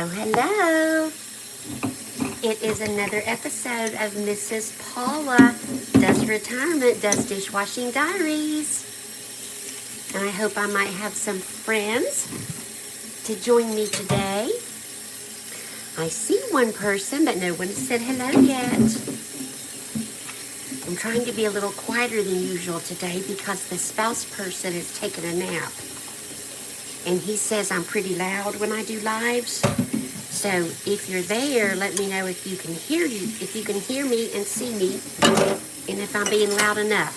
Hello, hello. It is another episode of Mrs. Paula Does Retirement, Does Dishwashing Diaries. And I hope I might have some friends to join me today. I see one person, but no one has said hello yet. I'm trying to be a little quieter than usual today because the spouse person is taking a nap. And he says I'm pretty loud when I do lives. So if you're there, let me know if you can hear me and see me, and if I'm being loud enough.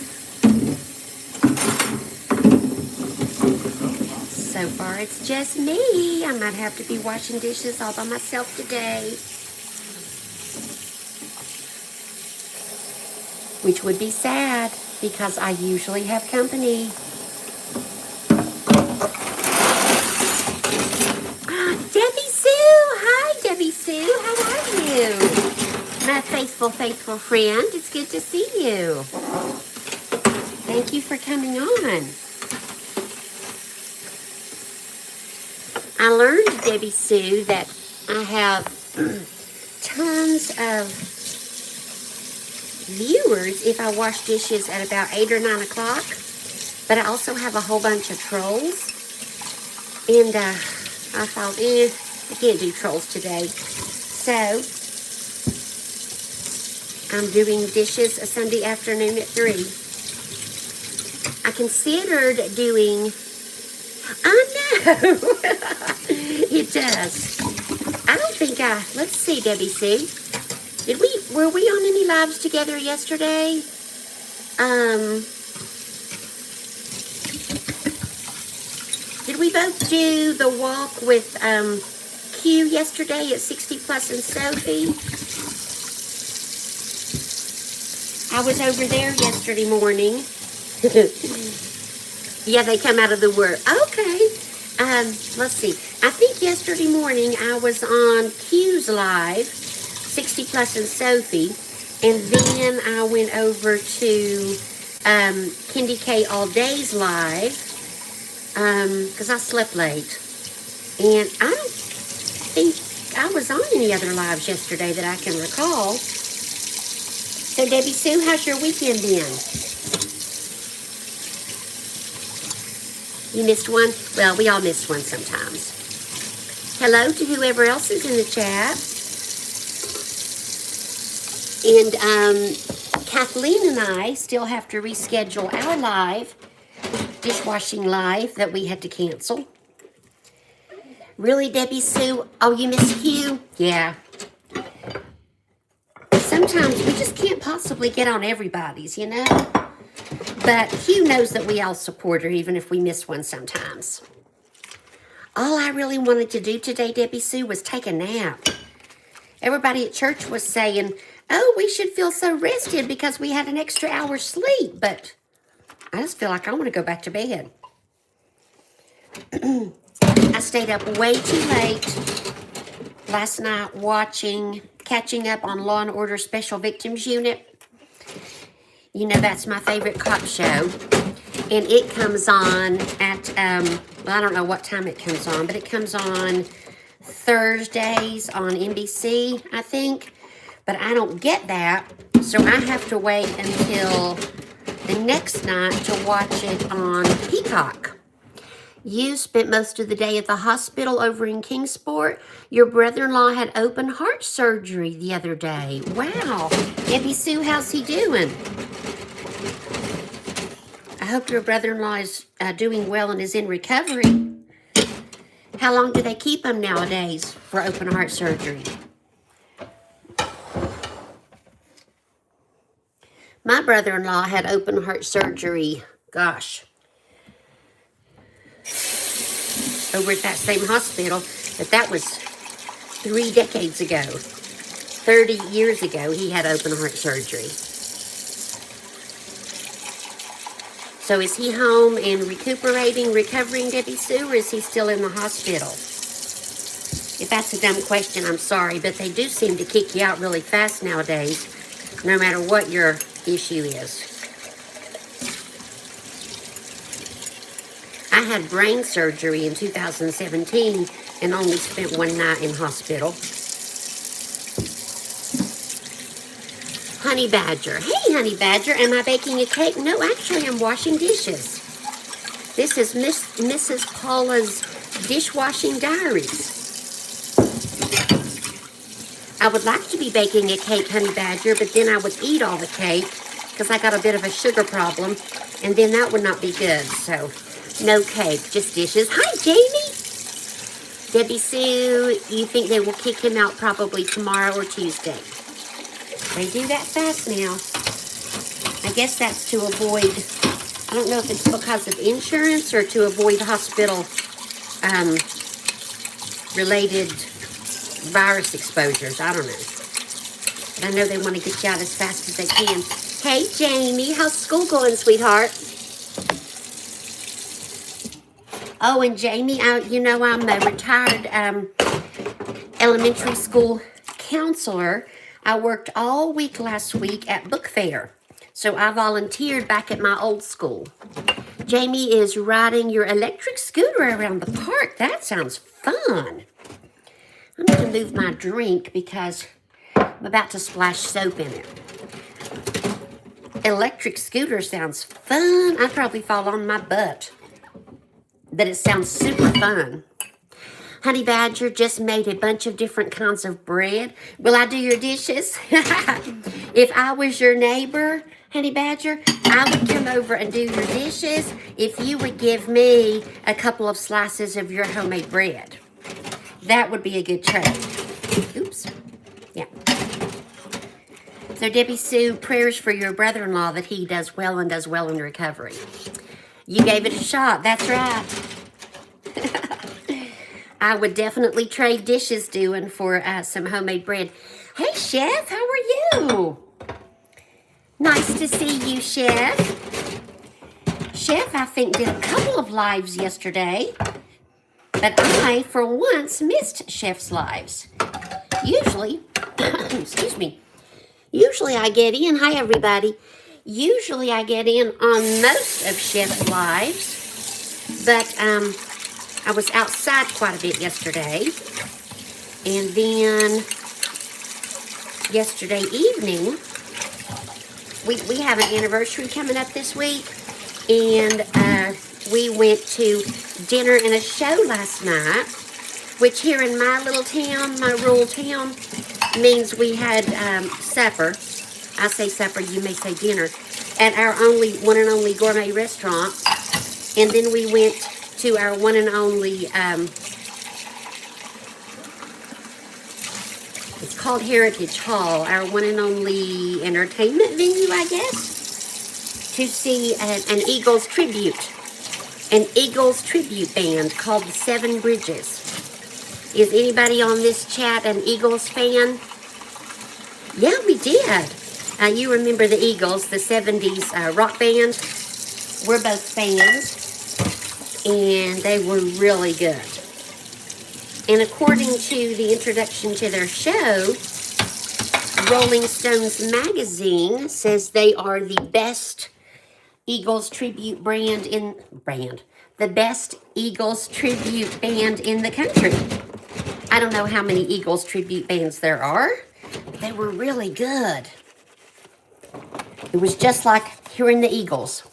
So far it's just me. I might have to be washing dishes all by myself today, which would be sad because I usually have company. Debbie Sue! Hi, Debbie Sue. How are you? My faithful friend. It's good to see you. Thank you for coming on. I learned, Debbie Sue, that I have tons of viewers if I wash dishes at about 8 or 9 o'clock. But I also have a whole bunch of trolls. And I thought, I can't do trolls today. So, I'm doing dishes a Sunday afternoon at 3. I considered doing, I know, it does. I don't think let's see, Debbie Sue. Were we on any lives together yesterday? Did we both do the walk with Q yesterday at 60 Plus and Sophie? I was over there yesterday morning. Yeah, they come out of the work. Okay. Let's see. I think yesterday morning I was on Q's live, 60 Plus and Sophie, and then I went over to Kendi K All Day's live. Because I slept late. And I don't think I was on any other lives yesterday that I can recall. So, Debbie Sue, how's your weekend been? You missed one? Well, we all miss one sometimes. Hello to whoever else is in the chat. And Kathleen and I still have to reschedule our live, dishwashing live, that we had to cancel. Really, Debbie Sue? Oh, you missed Q? Yeah. Sometimes we just can't possibly get on everybody's, you know? But Q knows that we all support her, even if we miss one sometimes. All I really wanted to do today, Debbie Sue, was take a nap. Everybody at church was saying, oh, we should feel so rested because we had an extra hour's sleep. But I just feel like I want to go back to bed. I stayed up way too late last night catching up on Law & Order Special Victims Unit. You know, that's my favorite cop show. And it comes on at, well, I don't know what time it comes on, but it comes on Thursdays on NBC, I think. But I don't get that, so I have to wait until the next night to watch it on Peacock. You spent most of the day at the hospital over in Kingsport. Your brother-in-law had open heart surgery the other day. Wow. Debbie Sue, how's he doing? I hope your brother-in-law is doing well and is in recovery. How long do they keep him nowadays for open heart surgery? My brother-in-law had open heart surgery, gosh, over at that same hospital, but that was 3 decades ago. 30 years ago, he had open heart surgery. So is he home and recovering, Debbie Sue, or is he still in the hospital? If that's a dumb question, I'm sorry, but they do seem to kick you out really fast nowadays, no matter what your issue is. I had brain surgery in 2017, and only spent one night in hospital. Honey Badger. Hey, Honey Badger, am I baking a cake? No, actually, I'm washing dishes. This is Mrs. Paula's Dishwashing Diaries. I would like to be baking a cake, Honey Badger, but then I would eat all the cake because I got a bit of a sugar problem, and then that would not be good. So, no cake, just dishes. Hi, Jamie. Debbie Sue, you think they will kick him out probably tomorrow or Tuesday? They do that fast now. I guess that's to avoid, I don't know if it's because of insurance or to avoid hospital related virus exposures. I don't know. But I know they want to get you out as fast as they can. Hey, Jamie, how's school going, sweetheart? Oh, and Jamie, you know I'm a retired elementary school counselor. I worked all week last week at book fair. So I volunteered back at my old school. Jamie is riding your electric scooter around the park. That sounds fun. I'm going to move my drink because I'm about to splash soap in it. Electric scooter sounds fun. I'd probably fall on my butt. But it sounds super fun. Honey Badger just made a bunch of different kinds of bread. Will I do your dishes? If I was your neighbor, Honey Badger, I would come over and do your dishes if you would give me a couple of slices of your homemade bread. That would be a good trade. Oops. Yeah. So Debbie Sue, prayers for your brother-in-law that he does well in recovery. You gave it a shot. That's right. I would definitely trade dishes doing for some homemade bread. Hey, Chef, how are you? Nice to see you, Chef. Chef, I think, did a couple of lives yesterday. But I, for once, missed Chef's lives. Usually, excuse me, usually I get in. Hi, everybody. Usually I get in on most of Chef's lives. But I was outside quite a bit yesterday. And then yesterday evening, we have an anniversary coming up this week. And we went to dinner and a show last night, which here in my little town, my rural town, means we had supper. I say supper, you may say dinner, at our one and only gourmet restaurant. And then we went to our one and only, it's called Heritage Hall, our one and only entertainment venue, I guess, to see an Eagles tribute band called the Seven Bridges. Is anybody on this chat an Eagles fan? Yeah, we did. You remember the Eagles, the 70s rock band? We're both fans, and they were really good. And according to the introduction to their show, Rolling Stones magazine says they are the best Eagles tribute the best Eagles tribute band in the country. I don't know how many Eagles tribute bands there are, but they were really good. It was just like hearing the Eagles.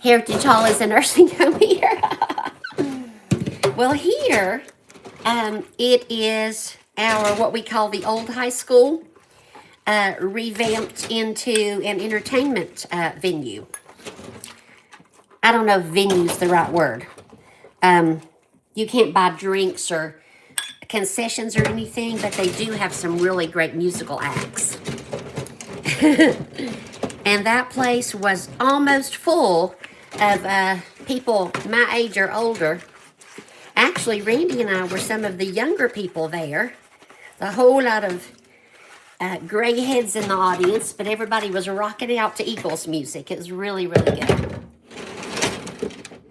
Heritage Hall is a nursing home here. Well, here, it is our, what we call the old high school, revamped into an entertainment venue. I don't know if venue's the right word. You can't buy drinks or concessions or anything, but they do have some really great musical acts. And that place was almost full of people my age or older. Actually, Randy and I were some of the younger people there. A whole lot of gray heads in the audience, but everybody was rocking out to Eagles music. It was really, really good.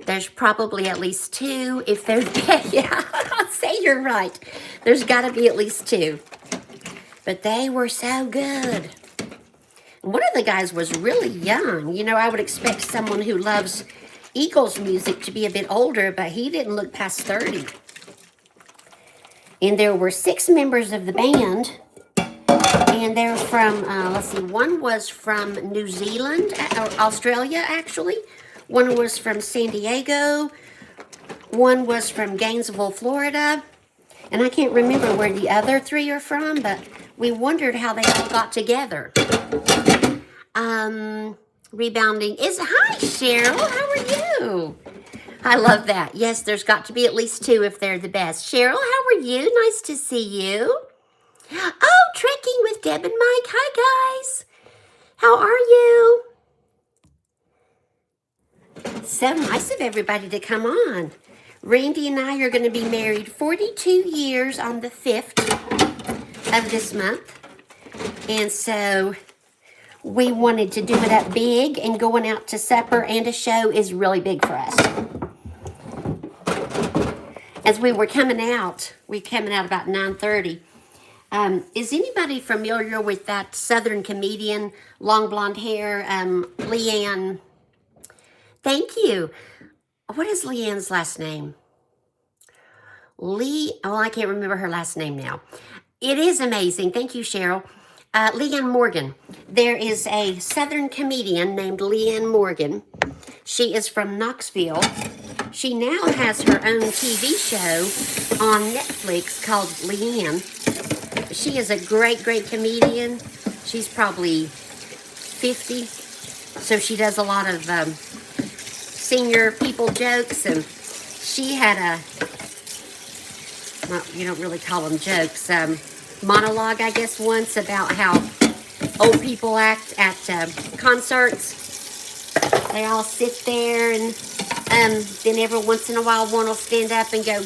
There's probably at least two, if there's, yeah, I'll say you're right. There's got to be at least two. But they were so good. One of the guys was really young. You know, I would expect someone who loves Eagles music to be a bit older, but he didn't look past 30. And there were 6 members of the band. And they're from, let's see, one was from New Zealand, or Australia, actually. One was from San Diego. One was from Gainesville, Florida. And I can't remember where the other 3 are from, but we wondered how they all got together. Rebounding is, hi, Cheryl, how are you? I love that. Yes, there's got to be at least 2 if they're the best. Cheryl, how are you? Nice to see you. Oh, trekking with Deb and Mike. Hi, guys. How are you? So nice of everybody to come on. Randy and I are going to be married 42 years on the 5th of this month. And so we wanted to do it up big, and going out to supper and a show is really big for us. As we were coming out about 9:30. Is anybody familiar with that Southern comedian, long blonde hair, Leanne? Thank you. What is Leanne's last name? I can't remember her last name now. It is amazing. Thank you, Cheryl. Leanne Morgan. There is a Southern comedian named Leanne Morgan. She is from Knoxville. She now has her own TV show on Netflix called Leanne. She is a great, great comedian. She's probably 50, so she does a lot of senior people jokes, and she had you don't really call them jokes, monologue, I guess, once about how old people act at concerts. They all sit there, and then every once in a while one will stand up and go.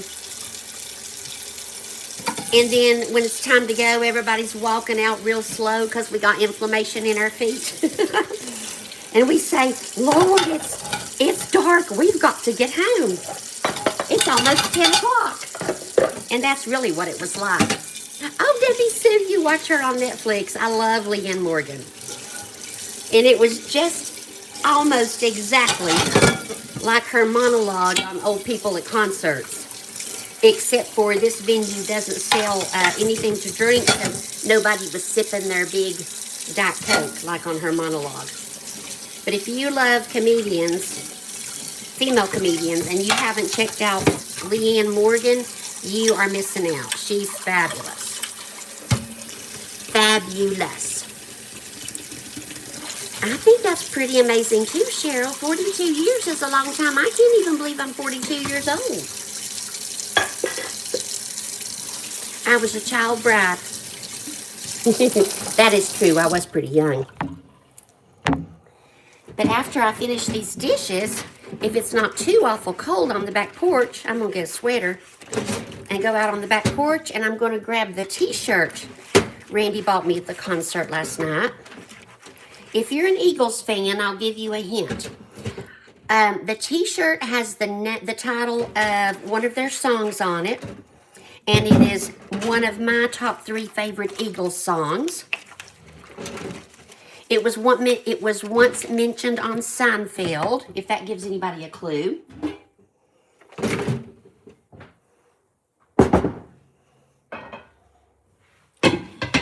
And then when it's time to go, everybody's walking out real slow because we got inflammation in our feet. And we say, Lord, it's dark. We've got to get home. It's almost 10 o'clock. And that's really what it was like. Oh, Debbie Sue, you watch her on Netflix. I love Leanne Morgan. And it was just almost exactly like her monologue on old people at concerts. Except for this venue doesn't sell anything to drink, so nobody was sipping their big Diet Coke like on her monologue. But if you love comedians, female comedians, and you haven't checked out Leanne Morgan, you are missing out. She's fabulous. Fabulous. I think that's pretty amazing too, Cheryl. 42 years is a long time. I can't even believe I'm 42 years old. I was a child bride. That is true. I was pretty young. But after I finish these dishes, if it's not too awful cold on the back porch, I'm going to get a sweater and go out on the back porch, and I'm going to grab the t-shirt Randy bought me at the concert last night. If you're an Eagles fan, I'll give you a hint. The t-shirt has the title of one of their songs on it. And it is one of my top 3 favorite Eagles songs. It was once mentioned on Seinfeld, if that gives anybody a clue.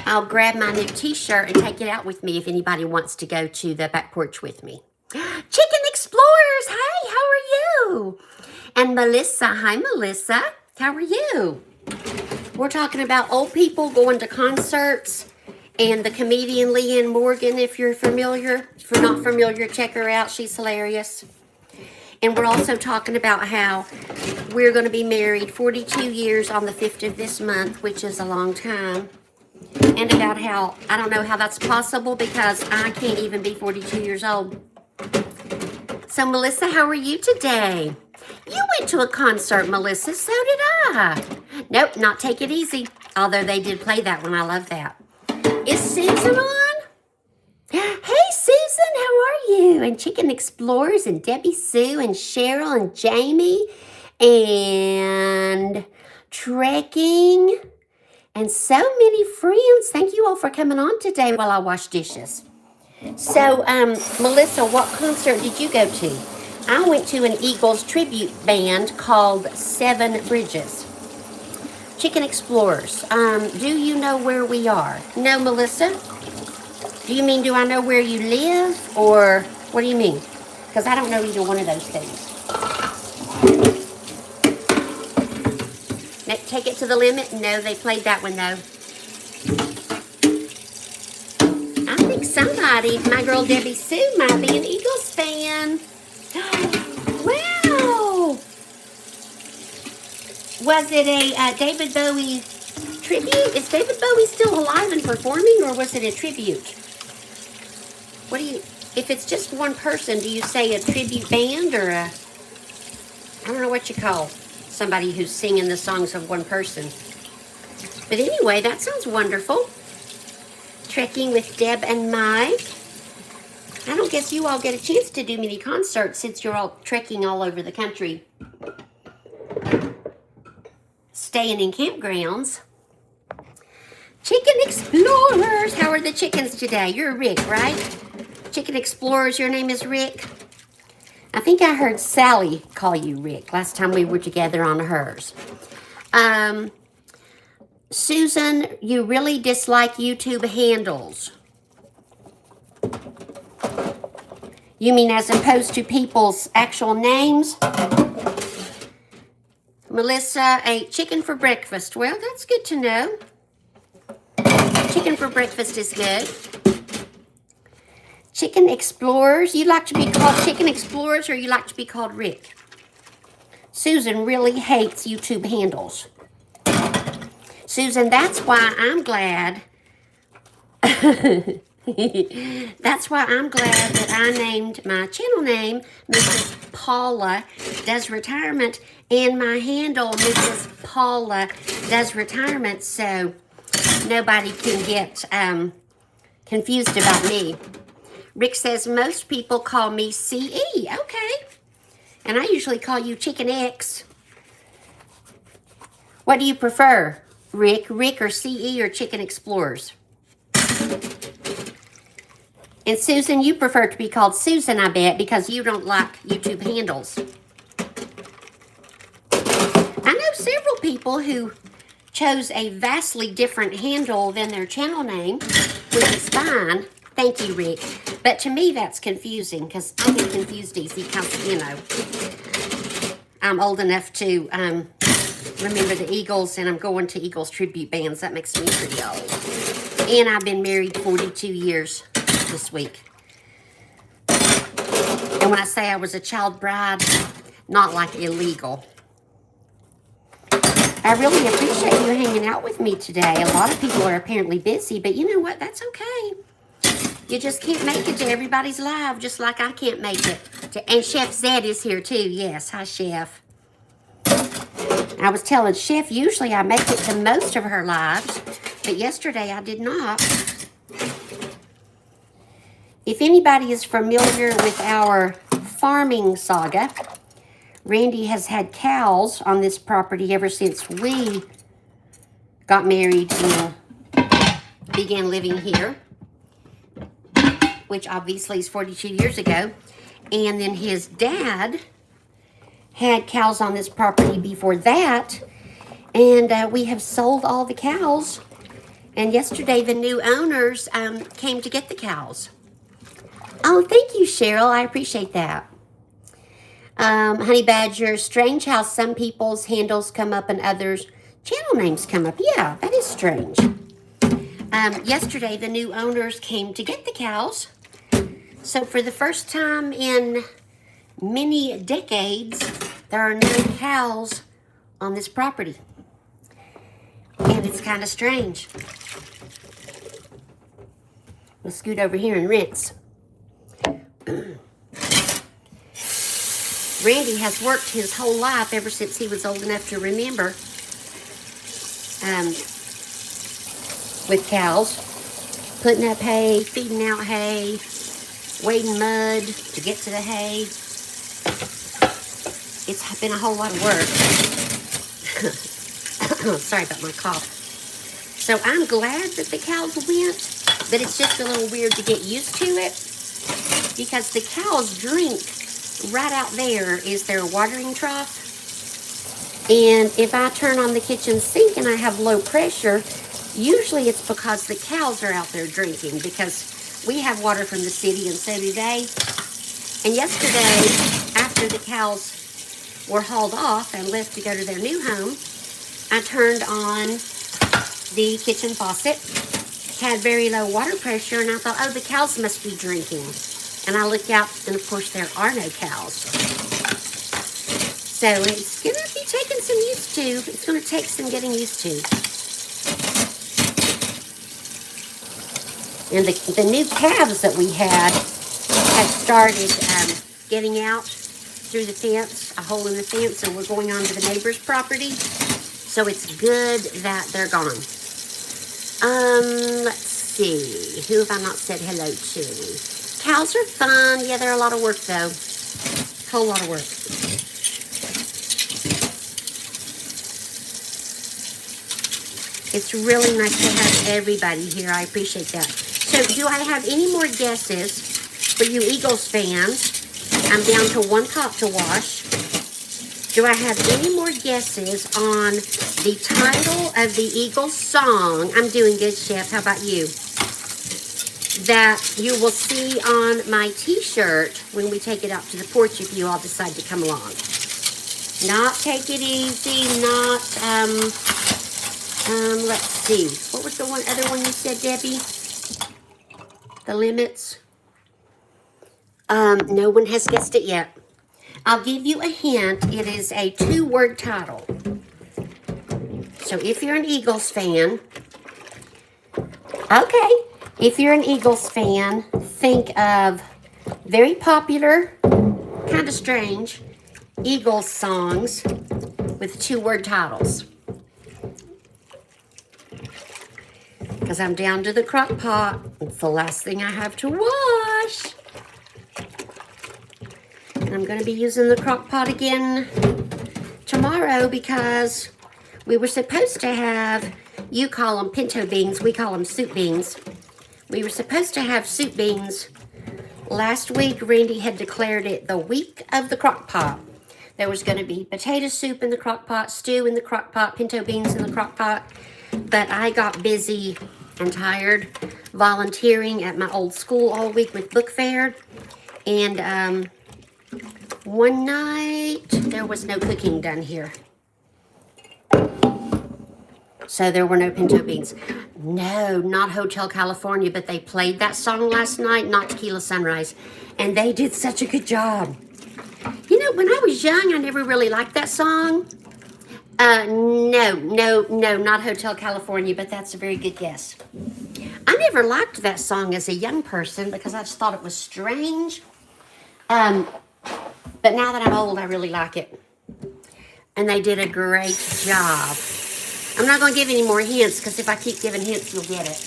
I'll grab my new t-shirt and take it out with me if anybody wants to go to the back porch with me. Chicken Explorers, hey, how are you? And Melissa, hi Melissa, how are you? We're talking about old people going to concerts and the comedian Leanne Morgan, if you're familiar. If you're not familiar, check her out. She's hilarious. And we're also talking about how we're going to be married 42 years on the 5th of this month, which is a long time. And about how, I don't know how that's possible because I can't even be 42 years old. So, Melissa, how are you today? You went to a concert, Melissa. So did I. Nope, not Take It Easy. Although they did play that one. I love that. Is Susan on? Hey, Susan, how are you? And Chicken Explorers and Debbie Sue and Cheryl and Jamie and Trekking and so many friends. Thank you all for coming on today while I wash dishes. So, Melissa, what concert did you go to? I went to an Eagles tribute band called Seven Bridges. Chicken Explorers. Do you know where we are? No, Melissa? Do you mean, do I know where you live? Or what do you mean? Because I don't know either one of those things. Take it to the limit? No, they played that one though. I think somebody, my girl Debbie Sue, might be an Eagles fan. Wow! Was it a David Bowie tribute? Is David Bowie still alive and performing, or was it a tribute? What do you, if it's just one person, do you say a tribute band or a, I don't know what you call somebody who's singing the songs of one person. But anyway, that sounds wonderful. Trekking with Deb and Mike. I don't guess you all get a chance to do many concerts since you're all trekking all over the country. Staying in campgrounds. Chicken Explorers. How are the chickens today? You're Rick, right? Chicken Explorers, your name is Rick? I think I heard Sally call you Rick last time we were together on hers. Susan, you really dislike YouTube handles. You mean as opposed to people's actual names? Melissa ate chicken for breakfast. Well, that's good to know. Chicken for breakfast is good. Chicken Explorers. You like to be called Chicken Explorers or you like to be called Rick? Susan really hates YouTube handles. Susan, that's why I'm glad. That's why I'm glad that I named my channel name Mrs. Paula Does Retirement and my handle Mrs. Paula Does Retirement, so nobody can get confused about me. Rick says most people call me CE. Okay. And I usually call you Chicken X. What do you prefer, Rick? Rick or CE or Chicken Explorers? And Susan, you prefer to be called Susan, I bet, because you don't like YouTube handles. I know several people who chose a vastly different handle than their channel name, which is fine. Thank you, Rick. But to me, that's confusing because I get confused easy because, you know, I'm old enough to remember the Eagles, and I'm going to Eagles tribute bands. That makes me pretty old. And I've been married 42 years this week. And when I say I was a child bride, not like illegal. I really appreciate you hanging out with me today. A lot of people are apparently busy, but you know what? That's okay. You just can't make it to everybody's live, just like I can't make it. And Chef Zed is here too. Yes, hi, Chef. I was telling Chef, usually I make it to most of her lives, but yesterday I did not. If anybody is familiar with our farming saga, Randy has had cows on this property ever since we got married and began living here, which obviously is 42 years ago. And then his dad had cows on this property before that, and we have sold all the cows. And yesterday the new owners came to get the cows. Oh, thank you, Cheryl. I appreciate that. Honey Badger, strange how some people's handles come up and others' channel names come up. Yeah, that is strange. Yesterday, the new owners came to get the cows. So for the first time in many decades, there are no cows on this property. And it's kind of strange. Let's scoot over here and rinse. Randy has worked his whole life ever since he was old enough to remember with cows, putting up hay, feeding out hay, wading mud to get to the hay. It's been a whole lot of work. Sorry about my cough. So I'm glad that the cows went, but it's just a little weird to get used to it because the cows drink right out there is their watering trough. And if I turn on the kitchen sink and I have low pressure, usually it's because the cows are out there drinking, because we have water from the city and so do they. And yesterday, after the cows were hauled off and left to go to their new home, I turned on the kitchen faucet, had very low water pressure, and I thought, oh, the cows must be drinking. And I looked out, and of course there are no cows. So it's going to be taking some used to. It's going to take some getting used to. And the new calves that we had started getting out through the fence, a hole in the fence, and we're going on to the neighbor's property. So it's good that they're gone. Let's see. Who have I not said hello to? Cows are fun. Yeah, they're a lot of work, though. Whole lot of work. It's really nice to have everybody here. I appreciate that. So, do I have any more guesses for you Eagles fans? I'm down to 1 pot to wash. Do I have any more guesses on the title of the Eagles song? I'm doing good, Chef. How about you? That you will see on my t-shirt when we take it out to the porch if you all decide to come along. Not Take It Easy, not, let's see. What was the other one you said, Debbie? The Limits? No one has guessed it yet. I'll give you a hint. It is a 2-word title. So if you're an Eagles fan, okay. If you're an Eagles fan, think of very popular, kind of strange, Eagles songs with 2-word titles. Because I'm down to the crock pot. It's the last thing I have to wash. And I'm going to be using the crock pot again tomorrow because we were supposed to have, you call them pinto beans, we call them soup beans. We were supposed to have soup beans last week. Randy had declared it the week of the crock pot. There was going to be potato soup in the crock pot, stew in the crock pot, pinto beans in the crock pot. But I got busy and tired volunteering at my old school all week with book fair. And one night, there was no cooking done here. So there were no pinto beans. No, not Hotel California, but they played that song last night, not Tequila Sunrise. And they did such a good job. You know, when I was young, I never really liked that song. No, not Hotel California, but that's a very good guess. I never liked that song as a young person because I just thought it was strange. But now that I'm old, I really like it. And they did a great job. I'm not going to give any more hints because if I keep giving hints, you'll get it.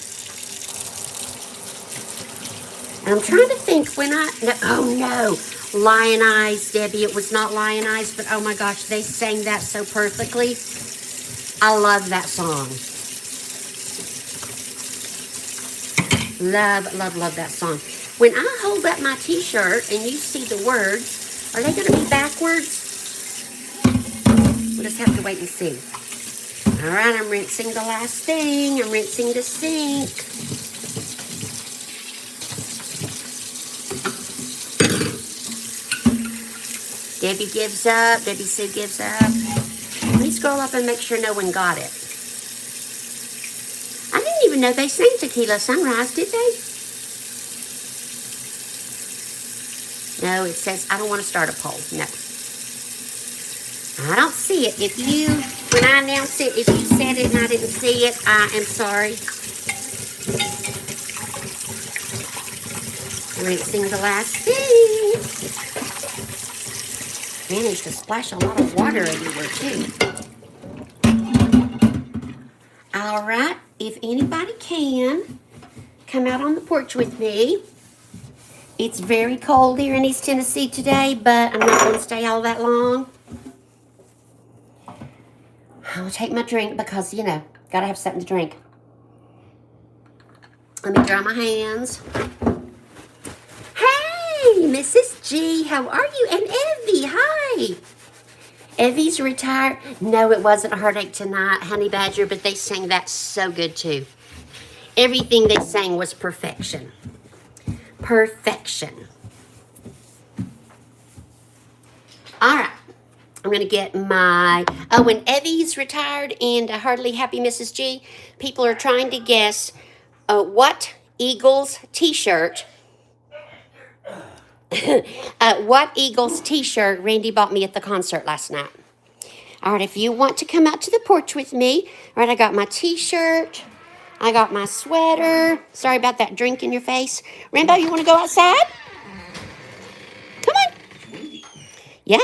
And I'm trying to think when oh no, Lion Eyes, Debbie. It was not Lion Eyes, but oh my gosh, they sang that so perfectly. I love that song. Love that song. When I hold up my t-shirt and you see the words, are they going to be backwards? We'll just have to wait and see. All right, I'm rinsing the last thing. I'm rinsing the sink. Debbie gives up. Debbie Sue gives up. Let me scroll up and make sure no one got it. I didn't even know they sang Tequila Sunrise, did they? No, it says, I don't want to start a poll. No. I don't see it. If you, when I announce it, if you said it and I didn't see it, I am sorry. Rinsing the last thing. Managed to splash a lot of water everywhere, too. All right. If anybody can, come out on the porch with me. It's very cold here in East Tennessee today, but I'm not going to stay all that long. I'll take my drink because, you know, gotta have something to drink. Let me dry my hands. Hey, Mrs. G, how are you? And Evie, hi. Evie's retired. No, it wasn't a Heartache Tonight, Honey Badger, but they sang that so good too. Everything they sang was perfection. Perfection. All right. I'm going to get my... Oh, when Evie's retired and Hardly Happy Mrs. G, people are trying to guess what Eagles t-shirt... what Eagles t-shirt Randy bought me at the concert last night. All right, if you want to come out to the porch with me... All right, I got my t-shirt. I got my sweater. Sorry about that drink in your face. Rambo, you want to go outside? Come on. Yeah.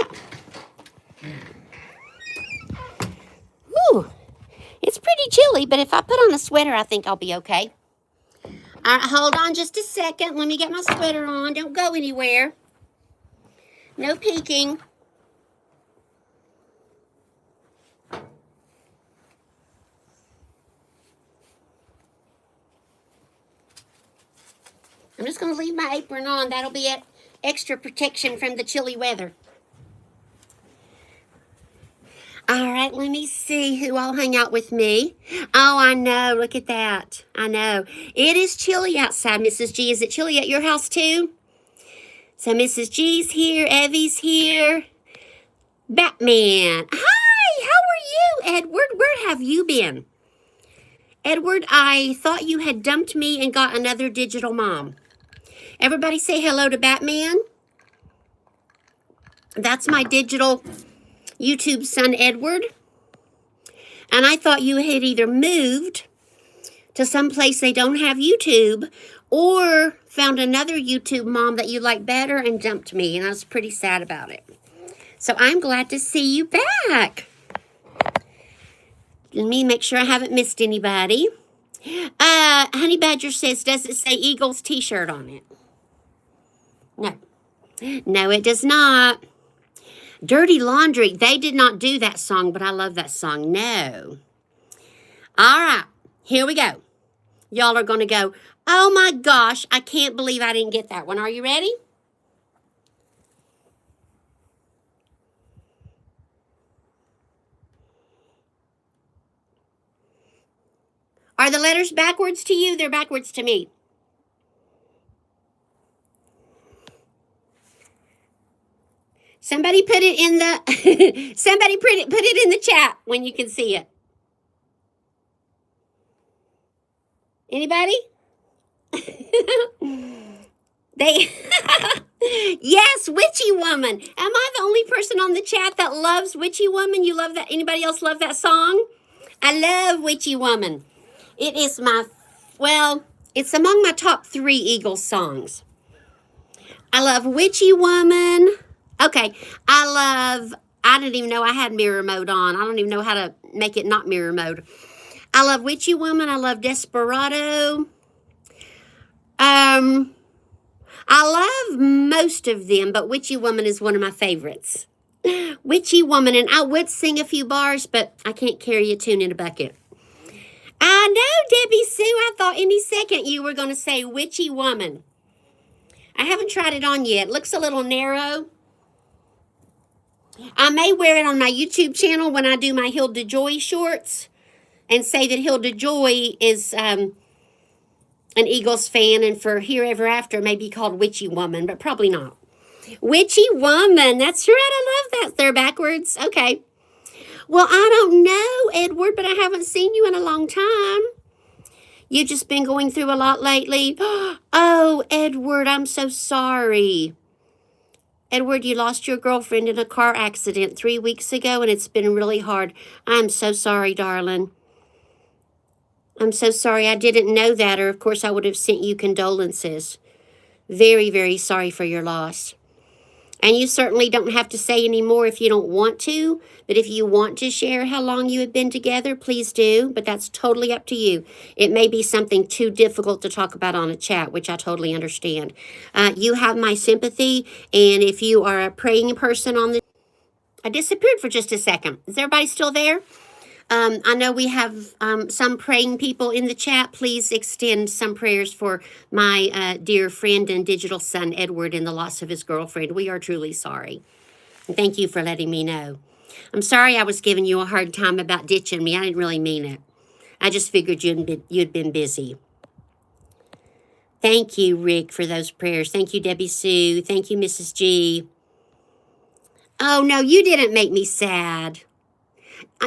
Ooh, it's pretty chilly, but if I put on a sweater, I think I'll be okay. All right, hold on just a second. Let me get my sweater on. Don't go anywhere. No peeking. I'm just going to leave my apron on. That'll be it. Extra protection from the chilly weather. All right, let me see who all hang out with me. Oh, I know. Look at that. I know. It is chilly outside, Mrs. G. Is it chilly at your house, too? So Mrs. G's here. Evie's here. Batman. Hi, how are you, Edward? Where have you been? Edward, I thought you had dumped me and got another digital mom. Everybody say hello to Batman. That's my digital YouTube son, Edward. And I thought you had either moved to some place they don't have YouTube or found another YouTube mom that you like better and dumped me. And I was pretty sad about it. So I'm glad to see you back. Let me make sure I haven't missed anybody. Honey Badger says, does it say Eagles t-shirt on it? No. No, it does not. Dirty Laundry, they did not do that song, but I love that song. No. All right, here we go. Y'all are going to go, oh my gosh, I can't believe I didn't get that one. Are you ready? Are the letters backwards to you? They're backwards to me. Somebody put it in the somebody put it in the chat when you can see it. Anybody? They yes, Witchy Woman. Am I the only person on the chat that loves Witchy Woman? You love that? Anybody else love that song? I love Witchy Woman. It is it's among my top 3 Eagles songs. I love Witchy Woman. Okay, I didn't even know I had mirror mode on. I don't even know how to make it not mirror mode. I love Witchy Woman. I love Desperado. I love most of them, but Witchy Woman is one of my favorites. Witchy Woman, and I would sing a few bars, but I can't carry a tune in a bucket. I know, Debbie Sue. I thought any second you were going to say Witchy Woman. I haven't tried it on yet. It looks a little narrow. I may wear it on my YouTube channel when I do my Hilda Joy shorts and say that Hilda Joy is an Eagles fan, and for Here Ever After it may be called Witchy Woman, but probably not. Witchy Woman. That's right. I love that. They're backwards. Okay. Well, I don't know, Edward, but I haven't seen you in a long time. You've just been going through a lot lately. Oh, Edward, I'm so sorry. Edward, you lost your girlfriend in a car accident 3 weeks ago, and it's been really hard. I'm so sorry, darling. I'm so sorry. I didn't know that, or of course I would have sent you condolences. Very, very sorry for your loss. And you certainly don't have to say any more if you don't want to. But if you want to share how long you have been together, please do. But that's totally up to you. It may be something too difficult to talk about on a chat, which I totally understand. You have my sympathy. And if you are a praying person on the... I disappeared for just a second. Is everybody still there? I know we have some praying people in the chat. Please extend some prayers for my dear friend and digital son, Edward, in the loss of his girlfriend. We are truly sorry. And thank you for letting me know. I'm sorry I was giving you a hard time about ditching me. I didn't really mean it. I just figured you'd been busy. Thank you, Rick, for those prayers. Thank you, Debbie Sue. Thank you, Mrs. G. Oh, no, you didn't make me sad.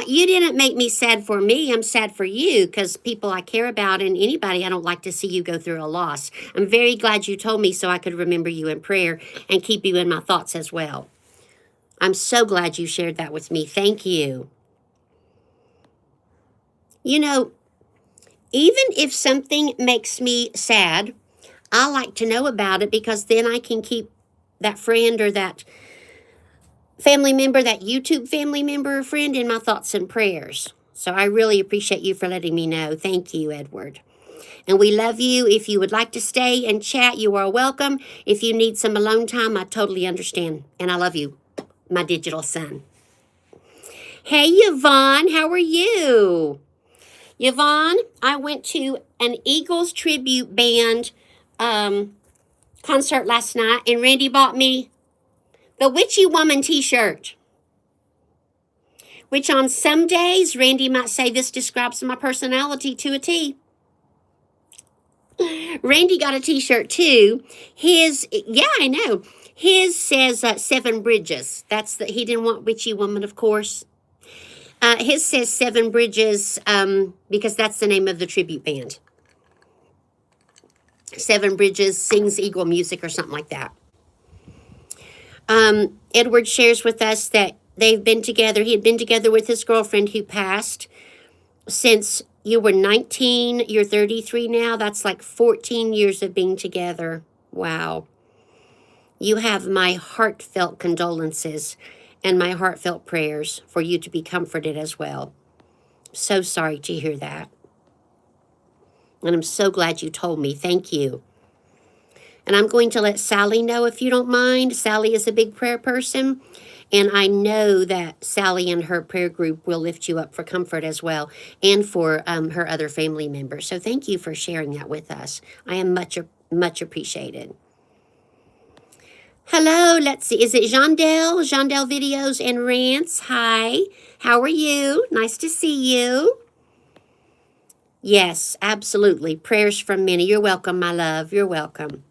You didn't make me sad for me. I'm sad for you because people I care about and anybody, I don't like to see you go through a loss. I'm very glad you told me so I could remember you in prayer and keep you in my thoughts as well. I'm so glad you shared that with me. Thank you. You know, even if something makes me sad, I like to know about it because then I can keep that friend or that family member, that YouTube family member or friend in my thoughts and prayers. So I really appreciate you for letting me know. Thank you, Edward. And we love you. If you would like to stay and chat, you are welcome. If you need some alone time, I totally understand. And I love you, my digital son. Hey, Yvonne, how are you? Yvonne, I went to an Eagles tribute band concert last night, and Randy bought me the Witchy Woman t-shirt, which on some days, Randy might say this describes my personality to a T. Randy got a t-shirt too. I know. His says 7 Bridges. He didn't want Witchy Woman, of course. His says 7 Bridges because that's the name of the tribute band. 7 Bridges sings Eagle music or something like that. Edward shares with us that they've been together. He had been together with his girlfriend who passed since you were 19. You're 33 now. That's like 14 years of being together. Wow. You have my heartfelt condolences and my heartfelt prayers for you to be comforted as well. So sorry to hear that. And I'm so glad you told me. Thank you. And I'm going to let Sally know if you don't mind. Sally is a big prayer person. And I know that Sally and her prayer group will lift you up for comfort as well. And for her other family members. So thank you for sharing that with us. I am much appreciated. Hello, let's see. Is it Jandel? Jandel Videos and Rants. Hi. How are you? Nice to see you. Yes, absolutely. Prayers from many. You're welcome, my love. You're welcome.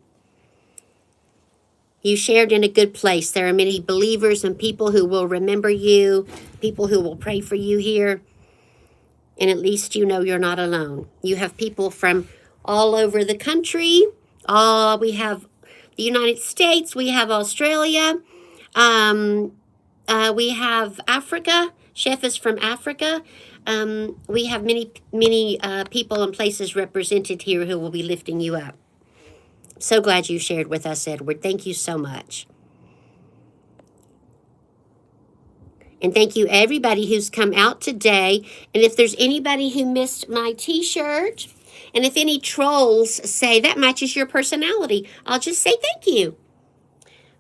You shared in a good place. There are many believers and people who will remember you, people who will pray for you here. And at least you know you're not alone. You have people from all over the country. We have the United States. We have Australia. We have Africa. Chef is from Africa. We have many people and places represented here who will be lifting you up. So glad you shared with us, Edward. Thank you so much. And thank you, everybody who's come out today. And if there's anybody who missed my t-shirt, and if any trolls say that matches your personality, I'll just say thank you.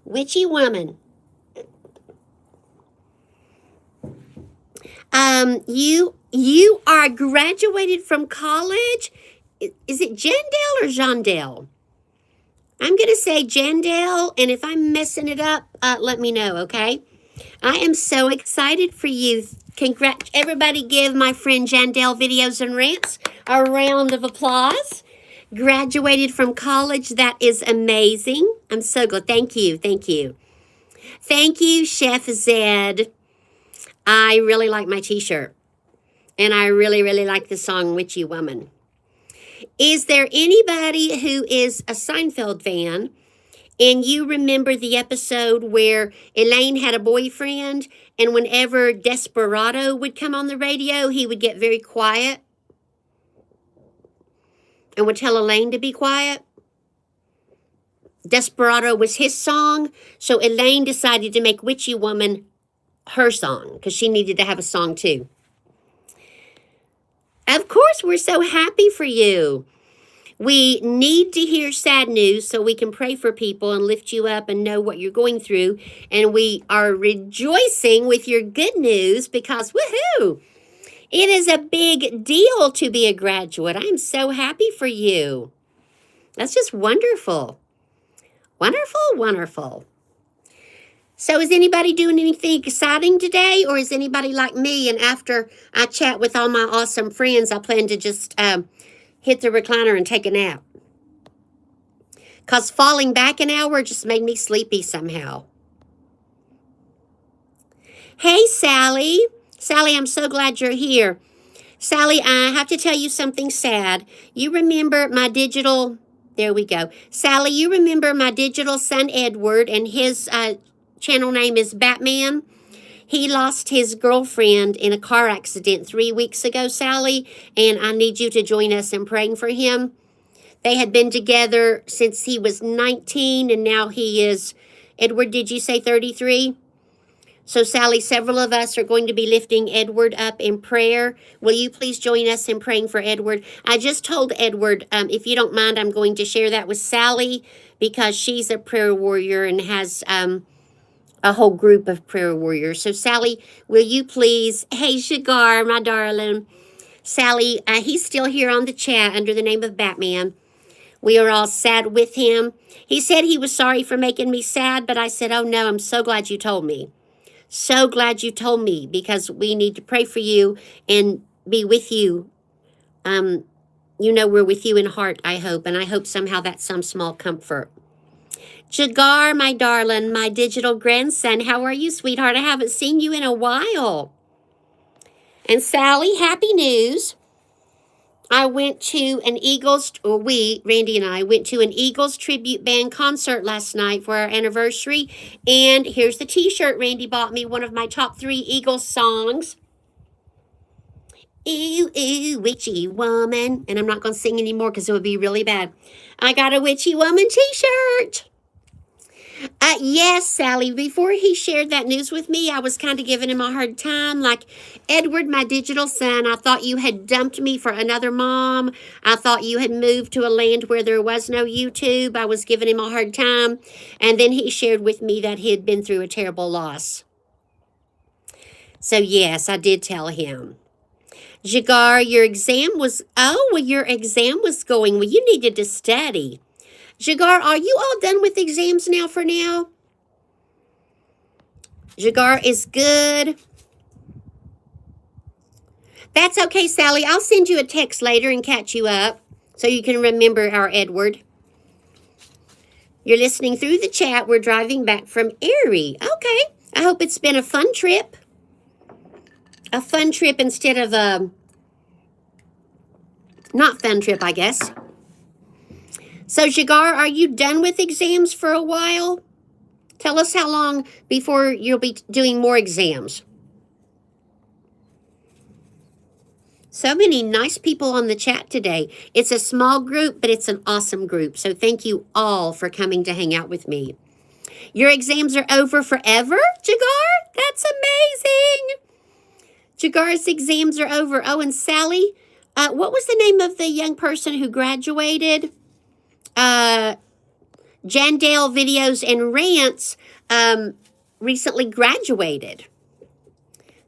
Witchy Woman. You are graduated from college. Is it Jandel or Jandel? I'm going to say Jandel, and if I'm messing it up, let me know, okay? I am so excited for you. Everybody give my friend Jandel Videos and Rants a round of applause. Graduated from college. That is amazing. I'm so glad. Thank you. Thank you. Thank you, Chef Zed. I really like my t-shirt. And I really, really like the song Witchy Woman. Is there anybody who is a Seinfeld fan and you remember the episode where Elaine had a boyfriend and whenever Desperado would come on the radio, he would get very quiet and would tell Elaine to be quiet? Desperado was his song, so Elaine decided to make Witchy Woman her song because she needed to have a song too. Of course, we're so happy for you. We need to hear sad news so we can pray for people and lift you up and know what you're going through. And we are rejoicing with your good news because, woohoo, it is a big deal to be a graduate. I'm so happy for you. That's just wonderful. Wonderful, wonderful. So is anybody doing anything exciting today, or is anybody like me? And after I chat with all my awesome friends, I plan to just hit the recliner and take a nap. Because falling back an hour just made me sleepy somehow. Hey, Sally. Sally, I'm so glad you're here. Sally, I have to tell you something sad. You remember my digital... There we go. Sally, you remember my digital son, Edward, and his channel name is Batman? He lost his girlfriend in a car accident 3 weeks ago, Sally, and I need you to join us in praying for him. They had been together since he was 19, and now he is... Edward, did you say 33? So, Sally, several of us are going to be lifting Edward up in prayer. Will you please join us in praying for Edward? I just told Edward, if you don't mind, I'm going to share that with Sally because she's a prayer warrior and has a whole group of prayer warriors. So, Sally, will you please... Hey, Shigar, my darling. Sally, he's still here on the chat under the name of Batman. We are all sad with him. He said he was sorry for making me sad, but I said, oh, no, I'm so glad you told me. So glad you told me because we need to pray for you and be with you. You know we're with you in heart, I hope, and I hope somehow that's some small comfort. Jagar, my darling, my digital grandson, how are you, sweetheart? I haven't seen you in a while. And Sally, happy news. I went to an Eagles, or we, Randy and I, went to an Eagles tribute band concert last night for our anniversary. And here's the t-shirt Randy bought me, one of my top 3 Eagles songs. Ooh, ooh, witchy woman. And I'm not going to sing anymore because it would be really bad. I got a witchy woman t-shirt. Yes, Sally, before he shared that news with me, I was kind of giving him a hard time. Like, Edward, my digital son, I thought you had dumped me for another mom. I thought you had moved to a land where there was no YouTube. I was giving him a hard time. And then he shared with me that he had been through a terrible loss. So, yes, I did tell him. Jagar, your exam was... Oh, well, your exam was going. Well, you needed to study. Jagar, are you all done with exams now for now? Jagar is good. That's okay, Sally. I'll send you a text later and catch you up so you can remember our Edward. You're listening through the chat. We're driving back from Erie. Okay. I hope it's been a fun trip. A fun trip instead of a not fun trip, I guess. So, Jagar, are you done with exams for a while? Tell us how long before you'll be doing more exams. So many nice people on the chat today. It's a small group, but it's an awesome group. So thank you all for coming to hang out with me. Your exams are over forever, Jagar? That's amazing. Jagar's exams are over. Oh, and Sally, what was the name of the young person who graduated? Jandale Videos and Rants recently graduated.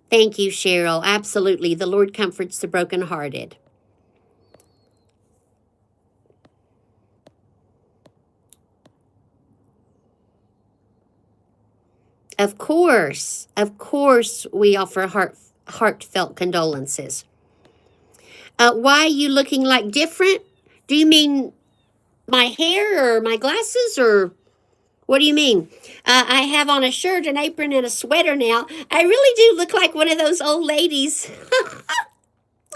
Thank you, Cheryl. Absolutely. The Lord comforts the brokenhearted. Of course, we offer heartfelt condolences. Why are you looking like different? Do you mean my hair or my glasses or what do you mean? I have on a shirt, an apron, and a sweater now. I really do look like one of those old ladies. I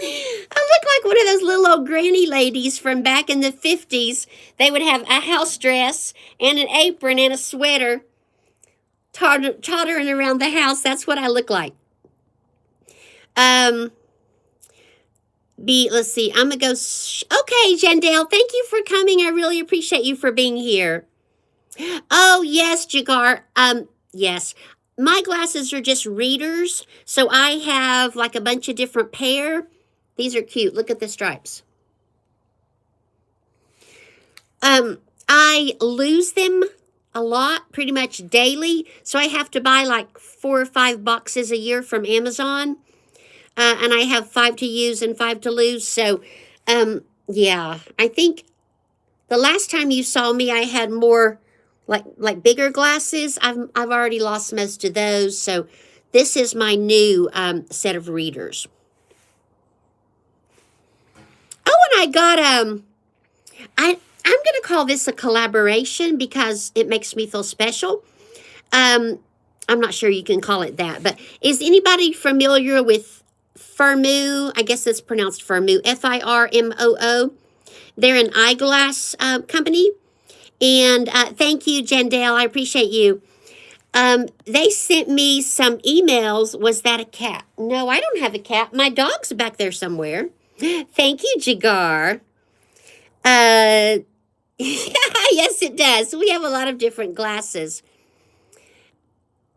look like one of those little old granny ladies from back in the 50s. They would have a house dress and an apron and a sweater tottering around the house. That's what I look like. Let's see. I'm going to go. Okay, Jandale, thank you for coming. I really appreciate you for being here. Oh, yes, Jagar. Yes. My glasses are just readers, so I have like a bunch of different pair. These are cute. Look at the stripes. I lose them a lot, pretty much daily, so I have to buy like 4 or 5 boxes a year from Amazon, and I have 5 to use and 5 to lose, so, yeah, I think the last time you saw me, I had more like bigger glasses. I've already lost most of those, so this is my new set of readers. Oh, and I got I'm gonna call this a collaboration because it makes me feel special. I'm not sure you can call it that, but is anybody familiar with Firmoo? I guess it's pronounced Firmoo, Firmoo. They're an eyeglass company. And thank you, Jandale. I appreciate you. They sent me some emails. Was that a cat? No, I don't have a cat. My dog's back there somewhere. Thank you, Jagar. Yes, it does. We have a lot of different glasses.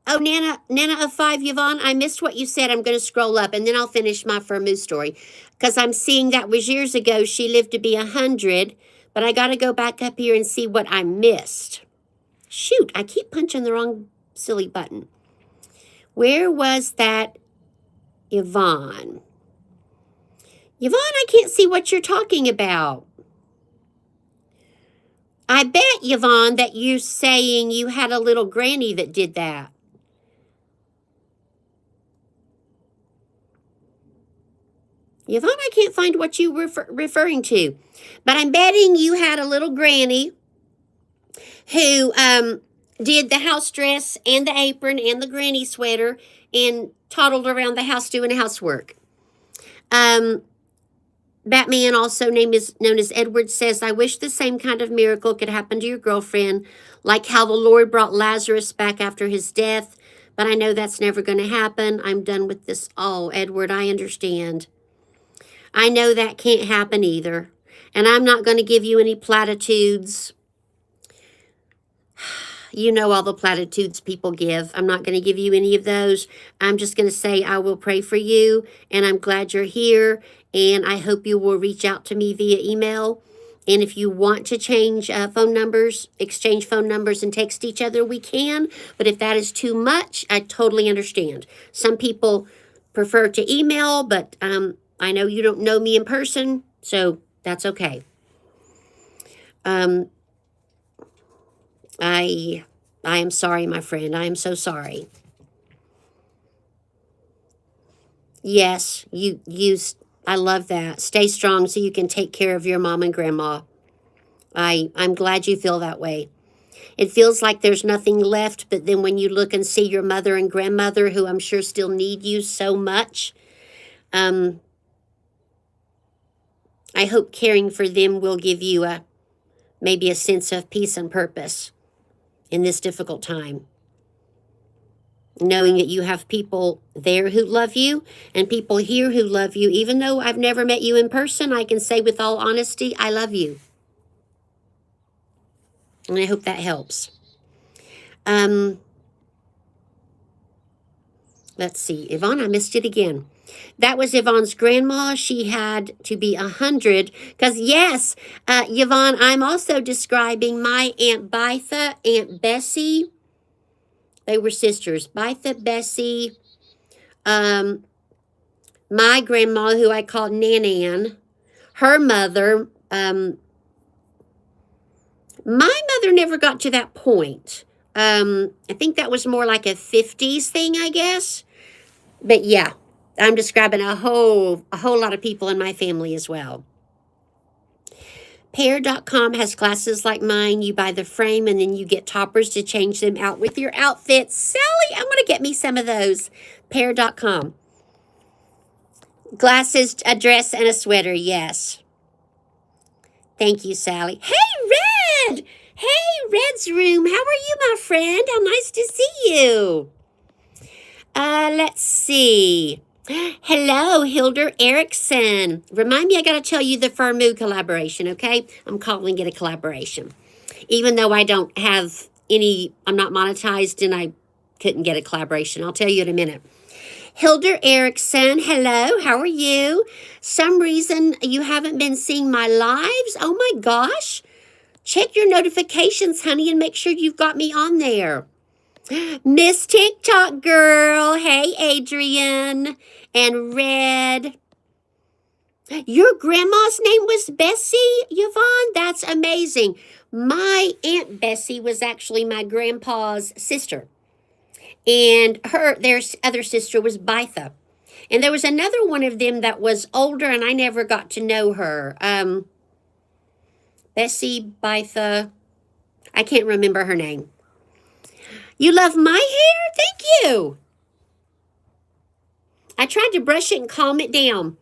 Oh, Nana of 5, Yvonne, I missed what you said. I'm going to scroll up, and then I'll finish my Firmoo story. Because I'm seeing that was years ago. She lived to be 100, but I got to go back up here and see what I missed. Shoot, I keep punching the wrong silly button. Where was that, Yvonne? Yvonne, I can't see what you're talking about. I bet, Yvonne, that you're saying you had a little granny that did that. Yvonne, I can't find what you were referring to. But I'm betting you had a little granny who did the house dress and the apron and the granny sweater and toddled around the house doing housework. Batman, also known as Edward, says, I wish the same kind of miracle could happen to your girlfriend, like how the Lord brought Lazarus back after his death. But I know that's never going to happen. I'm done with this. Oh, Edward, I understand. I know that can't happen either. And I'm not going to give you any platitudes. You know all the platitudes people give. I'm not going to give you any of those. I'm just going to say I will pray for you, and I'm glad you're here, and I hope you will reach out to me via email. And if you want to change phone numbers, exchange phone numbers and text each other, we can. But if that is too much, I totally understand. Some people prefer to email, but I know you don't know me in person, so that's okay. I am sorry, my friend. I am so sorry. Yes, I love that. Stay strong so you can take care of your mom and grandma. I'm glad you feel that way. It feels like there's nothing left, but then when you look and see your mother and grandmother, who I'm sure still need you so much, I hope caring for them will give you maybe a sense of peace and purpose in this difficult time. Knowing that you have people there who love you and people here who love you. Even though I've never met you in person, I can say with all honesty, I love you. And I hope that helps. Let's see. Yvonne, I missed it again. That was Yvonne's grandma. She had to be 100. Because, yes, Yvonne, I'm also describing my Aunt Bytha, Aunt Bessie. They were sisters. Bytha, Bessie, my grandma, who I called Nanan, her mother. My mother never got to that point. I think that was more like a 50s thing, I guess. But yeah, I'm describing a whole lot of people in my family as well. Pair.com has glasses like mine. You buy the frame and then you get toppers to change them out with your outfit. Sally, I'm going to get me some of those. Pair.com. Glasses, a dress, and a sweater, yes. Thank you, Sally. Hey, Red! Hey, Red's room. How are you, my friend? How nice to see you. Let's see. Hello, Hilder Erickson. Remind me, I got to tell you the Firmoo collaboration, okay? I'm calling it a collaboration. Even though I don't have any, I'm not monetized and I couldn't get a collaboration. I'll tell you in a minute. Hilder Erickson, hello, how are you? Some reason you haven't been seeing my lives? Oh my gosh. Check your notifications, honey, and make sure you've got me on there. Miss TikTok girl. Hey, Adrian and Red. Your grandma's name was Bessie, Yvonne? that's amazing. My Aunt Bessie was actually my grandpa's sister. And their other sister was Bitha. And there was another one of them that was older, and I never got to know her. Bessie, Bitha, I can't remember her name. You love my hair? Thank you. I tried to brush it and calm it down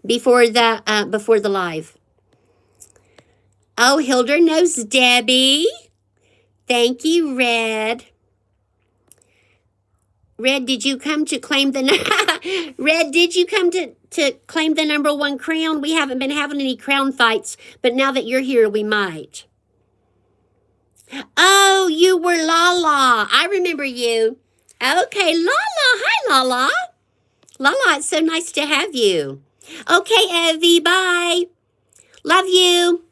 before the live. Oh, Hilda knows Debbie. Thank you, Red. Red, did you come to claim the Red, did you come to claim the #1 crown? We haven't been having any crown fights, but now that you're here, we might. Oh, you were Lala. I remember you. Okay, Lala. Hi, Lala. Lala, it's so nice to have you. Okay, Evie, bye. Love you.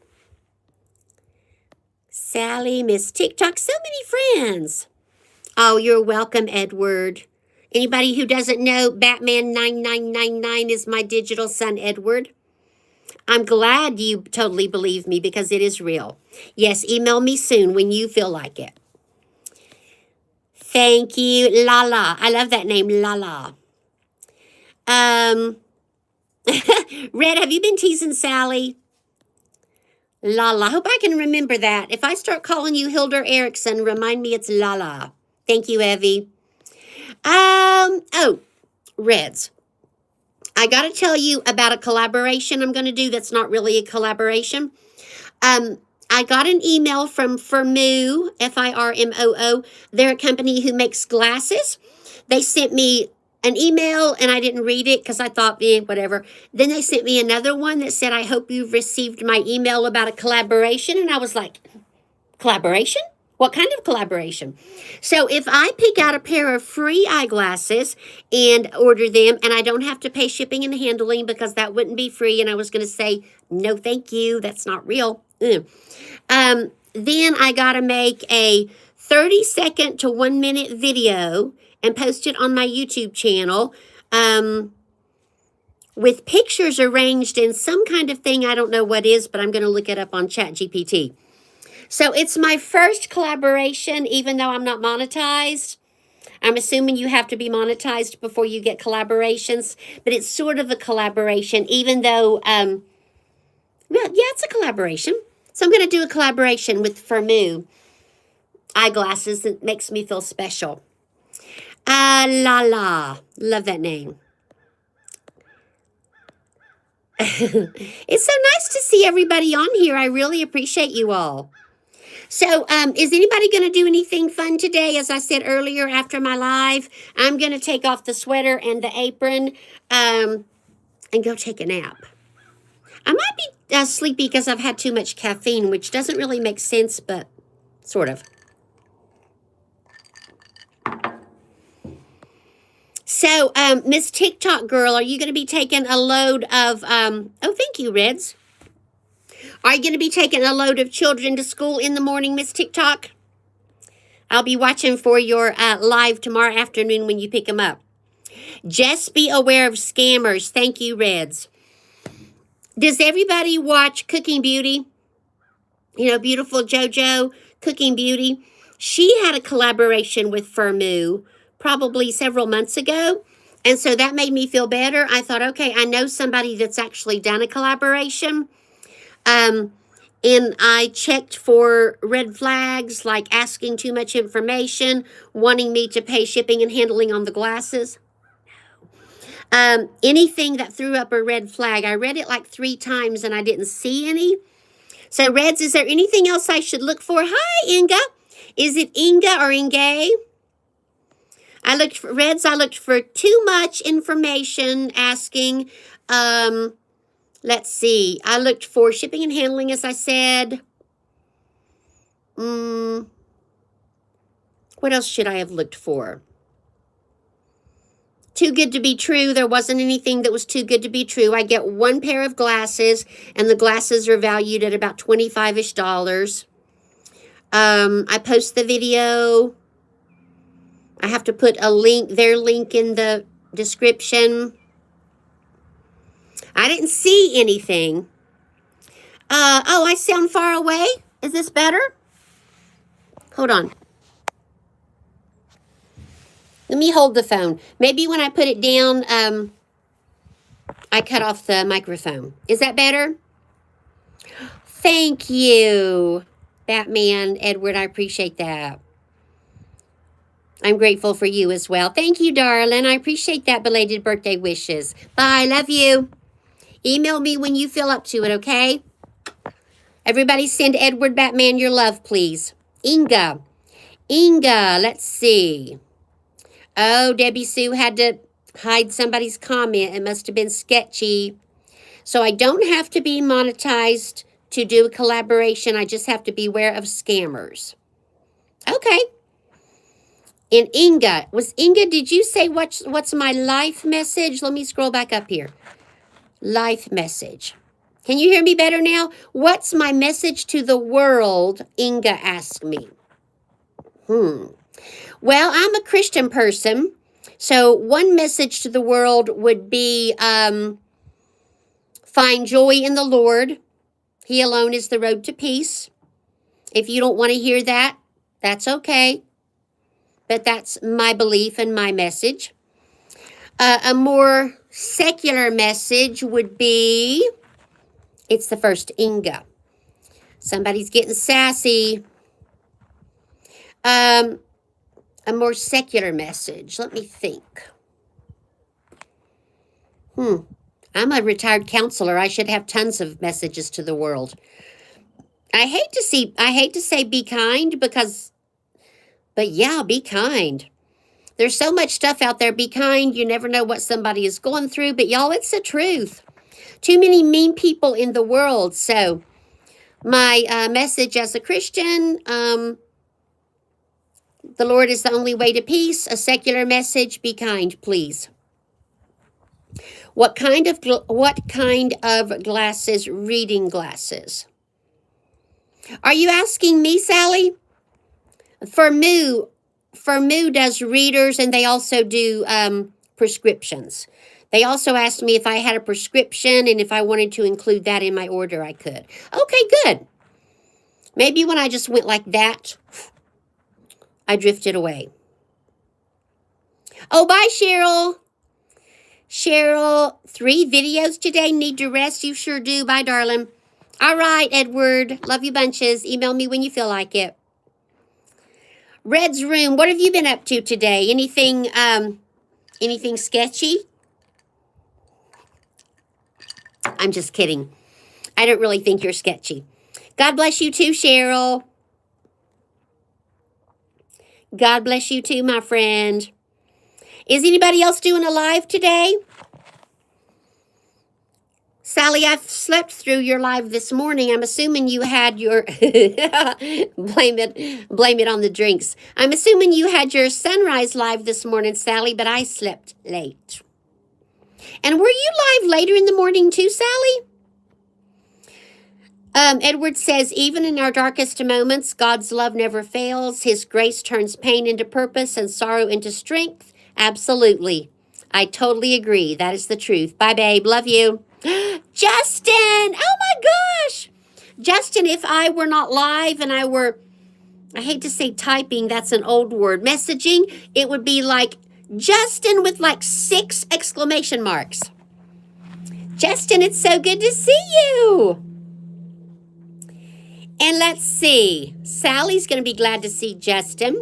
Sally, Miss TikTok, so many friends. Oh, you're welcome, Edward. Anybody who doesn't know, Batman 9999 is my digital son, Edward. I'm glad you totally believe me because it is real. Yes, email me soon when you feel like it. Thank you, Lala. I love that name, Lala. Red, have you been teasing Sally? Lala. Hope I can remember that. If I start calling you Hilda Erickson, remind me it's Lala. Thank you, Evie. Oh, Reds. I got to tell you about a collaboration I'm going to do that's not really a collaboration. I got an email from Firmoo, Firmoo. They're a company who makes glasses. They sent me an email, and I didn't read it because I thought, whatever. Then they sent me another one that said, I hope you've received my email about a collaboration. And I was like, collaboration? What kind of collaboration? So if I pick out a pair of free eyeglasses and order them, and I don't have to pay shipping and handling because that wouldn't be free, and I was going to say, no, thank you, that's not real. Then I got to make a 30-second to 1-minute video and post it on my YouTube channel with pictures arranged in some kind of thing. I don't know what is, but I'm going to look it up on ChatGPT. So it's my first collaboration, even though I'm not monetized. I'm assuming you have to be monetized before you get collaborations, but it's sort of a collaboration, even though, well, yeah, it's a collaboration. So I'm going to do a collaboration with Firmoo eyeglasses that makes me feel special. Lala. Love that name. It's so nice to see everybody on here. I really appreciate you all. So, is anybody going to do anything fun today? As I said earlier after my live, I'm going to take off the sweater and the apron and go take a nap. I might be sleepy because I've had too much caffeine, which doesn't really make sense, but sort of. So, Miss TikTok girl, are you going to be taking a load of, oh, thank you, Reds. Are you going to be taking a load of children to school in the morning, Miss TikTok? I'll be watching for your live tomorrow afternoon when you pick them up. Just be aware of scammers. Thank you, Reds. Does everybody watch Cooking Beauty? You know, beautiful JoJo, Cooking Beauty. She had a collaboration with Firmoo probably several months ago. And so that made me feel better. I thought, okay, I know somebody that's actually done a collaboration. And I checked for red flags, like asking too much information, wanting me to pay shipping and handling on the glasses. Anything that threw up a red flag. I read it like 3 times and I didn't see any. So, Reds, is there anything else I should look for? Hi, Inga. Is it Inga or Inge? Reds, I looked for too much information asking. Let's see. I looked for shipping and handling, as I said. What else should I have looked for? Too good to be true. There wasn't anything that was too good to be true. I get 1 pair of glasses, and the glasses are valued at about $25-ish. I post the video. I have to put their link in the description. I didn't see anything. Oh, I sound far away? Is this better? Hold on. Let me hold the phone. Maybe when I put it down, I cut off the microphone. Is that better? Thank you, Batman, Edward. I appreciate that. I'm grateful for you as well. Thank you, darling. I appreciate that belated birthday wishes. Bye. Love you. Email me when you feel up to it, okay? Everybody send Edward Batman your love, please. Inga, let's see. Oh, Debbie Sue had to hide somebody's comment. It must have been sketchy. So I don't have to be monetized to do a collaboration. I just have to beware of scammers. Okay. And Inga, did you say what's my life message? Let me scroll back up here. Life message. Can you hear me better now? What's my message to the world? Inga asked me. Well, I'm a Christian person, so one message to the world would be find joy in the Lord. He alone is the road to peace. If you don't want to hear that, that's okay. But that's my belief and my message. A more secular message would be, it's the first Inga. Somebody's getting sassy. A more secular message. Let me think. I'm a retired counselor. I should have tons of messages to the world. I hate to say be kind but yeah, be kind. There's so much stuff out there. Be kind. You never know what somebody is going through, but y'all, it's the truth. Too many mean people in the world. So my message as a Christian, the Lord is the only way to peace. A secular message, be kind, please. What kind of glasses? Reading glasses. Are you asking me, Sally? Moo does readers, and they also do prescriptions. They also asked me if I had a prescription and if I wanted to include that in my order, I could. Okay, good. Maybe when I just went like that, I drifted away. Oh, bye, Cheryl. Cheryl, 3 videos today. Need to rest? You sure do. Bye, darling. All right, Edward. Love you bunches. Email me when you feel like it. Red's room. What have you been up to today? Anything sketchy? I'm just kidding. I don't really think you're sketchy. God bless you too, Cheryl. God bless you too, my friend. Is anybody else doing a live today? Sally, I've slept through your live this morning. I'm assuming you had your blame it on the drinks. I'm assuming you had your sunrise live this morning, Sally, but I slept late. And were you live later in the morning too, Sally? Edward says, even in our darkest moments, God's love never fails. His grace turns pain into purpose and sorrow into strength. Absolutely. I totally agree. That is the truth. Bye, babe. Love you. Justin! Oh, my gosh! Justin, if I were not live and I hate to say typing, that's an old word, messaging, it would be like Justin with like 6 exclamation marks. Justin, it's so good to see you. And let's see. Sally's going to be glad to see Justin.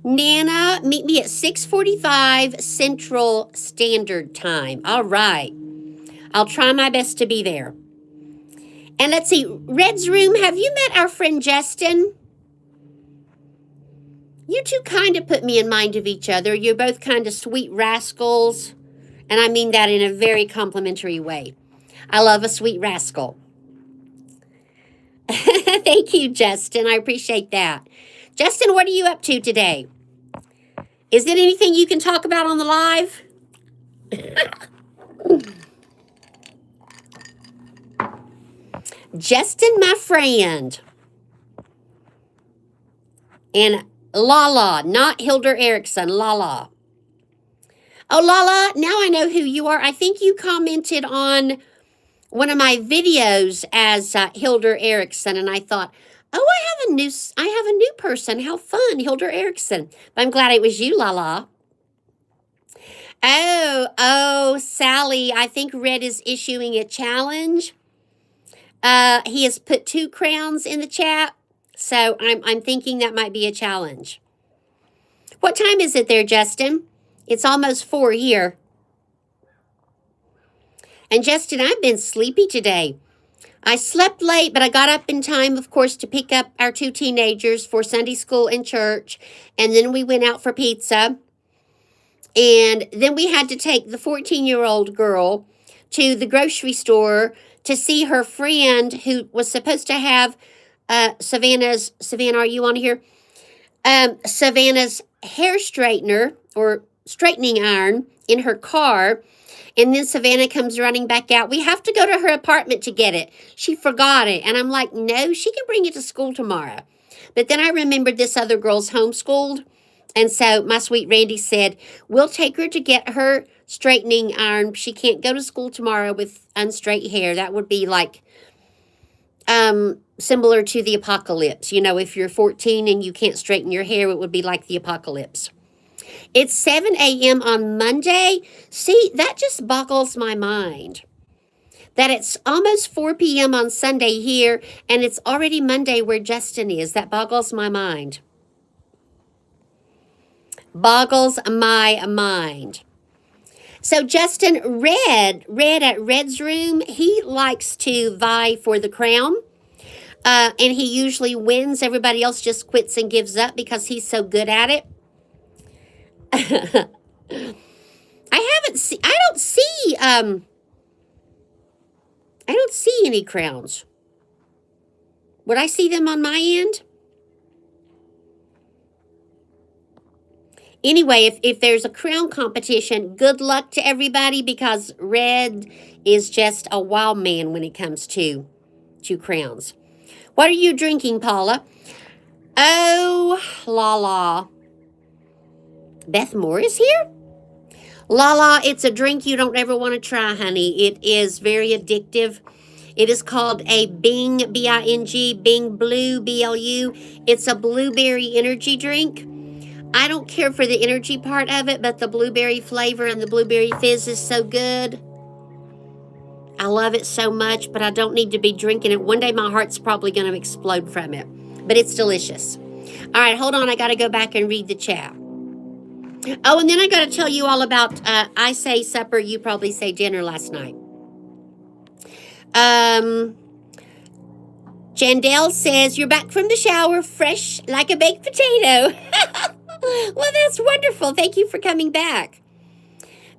Nana, meet me at 6:45 Central Standard Time. All right. I'll try my best to be there. And let's see. Red's room, have you met our friend Justin? You two kind of put me in mind of each other. You're both kind of sweet rascals. And I mean that in a very complimentary way. I love a sweet rascal. Thank you, Justin. I appreciate that. Justin, what are you up to today? Is it anything you can talk about on the live? Justin, my friend. And Lala, not Hilder Erickson, Lala. Oh, Lala, now I know who you are. I think you commented on one of my videos as Hilda Erickson, and I thought, oh, I have a new person. How fun, Hilda Erickson. But I'm glad it was you, Lala. Oh, Sally, I think Red is issuing a challenge. He has put 2 crowns in the chat, so I'm thinking that might be a challenge. What time is it there, Justin? It's almost 4 here. And Justin, I've been sleepy today. I slept late, but I got up in time, of course, to pick up our 2 teenagers for Sunday school and church. And then we went out for pizza. And then we had to take the 14-year-old girl to the grocery store to see her friend who was supposed to have Savannah, are you on here? Savannah's hair straightener or straightening iron in her car. And then Savannah comes running back out. We have to go to her apartment to get it. She forgot it. And I'm like, no, she can bring it to school tomorrow. But then I remembered this other girl's homeschooled. And so my sweet Randy said, we'll take her to get her straightening iron. She can't go to school tomorrow with unstraight hair. That would be like similar to the apocalypse. You know, if you're 14 and you can't straighten your hair, it would be like the apocalypse. It's 7 a.m. on Monday. See, that just boggles my mind. That it's almost 4 p.m. on Sunday here, and it's already Monday where Justin is. That boggles my mind. Boggles my mind. So Justin, Red at Red's room, he likes to vie for the crown. And he usually wins. Everybody else just quits and gives up because he's so good at it. I don't see any crowns. Would I see them on my end? Anyway, if there's a crown competition, good luck to everybody because Red is just a wild man when it comes to crowns. What are you drinking, Paula? Oh, Lala. Beth Moore is here? Lala, it's a drink you don't ever want to try, honey. It is very addictive. It is called a Bing, B-I-N-G, Bing Blue, B-L-U. It's a blueberry energy drink. I don't care for the energy part of it, but the blueberry flavor and the blueberry fizz is so good. I love it so much, but I don't need to be drinking it. One day my heart's probably going to explode from it, but it's delicious. All right, hold on. I got to go back and read the chat. Oh, and then I got to tell you all about, I say supper, you probably say dinner last night. Jandel says, you're back from the shower, fresh like a baked potato. Well, that's wonderful. Thank you for coming back.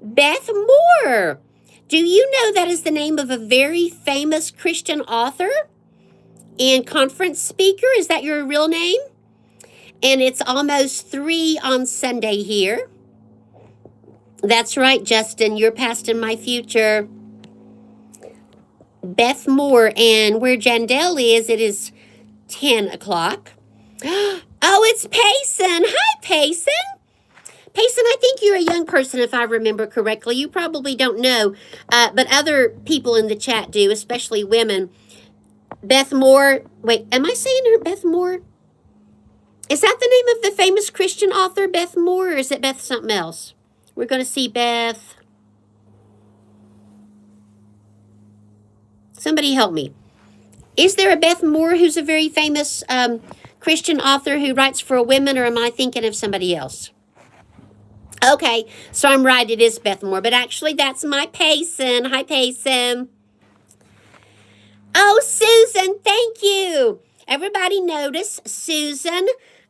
Beth Moore. Do you know that is the name of a very famous Christian author and conference speaker? Is that your real name? And it's almost 3 on Sunday here. That's right, Justin. You're past and my future. Beth Moore. And where Jandel is, it is 10 o'clock. Oh, it's Payson. Hi, Payson. Payson, I think you're a young person, if I remember correctly. You probably don't know, but other people in the chat do, especially women. Beth Moore. Wait, am I saying her Beth Moore? Is that the name of the famous Christian author, Beth Moore, or is it Beth something else? We're going to see Beth. Somebody help me. Is there a Beth Moore who's a very famous Christian author who writes for women, or am I thinking of somebody else? Okay, so I'm right, it is Beth Moore, but actually that's my Payson. Hi, Payson. Oh, Susan, thank you. Everybody notice Susan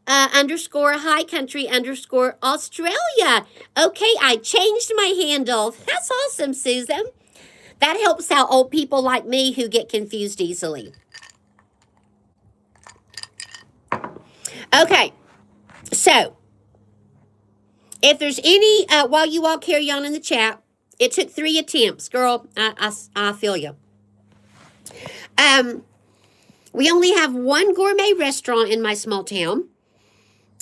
_ High Country _ Australia. Okay, I changed my handle. That's awesome, Susan. That helps out old people like me who get confused easily. Okay, so if there's any, while you all carry on in the chat, it took 3 attempts. Girl, I feel you. We only have one gourmet restaurant in my small town.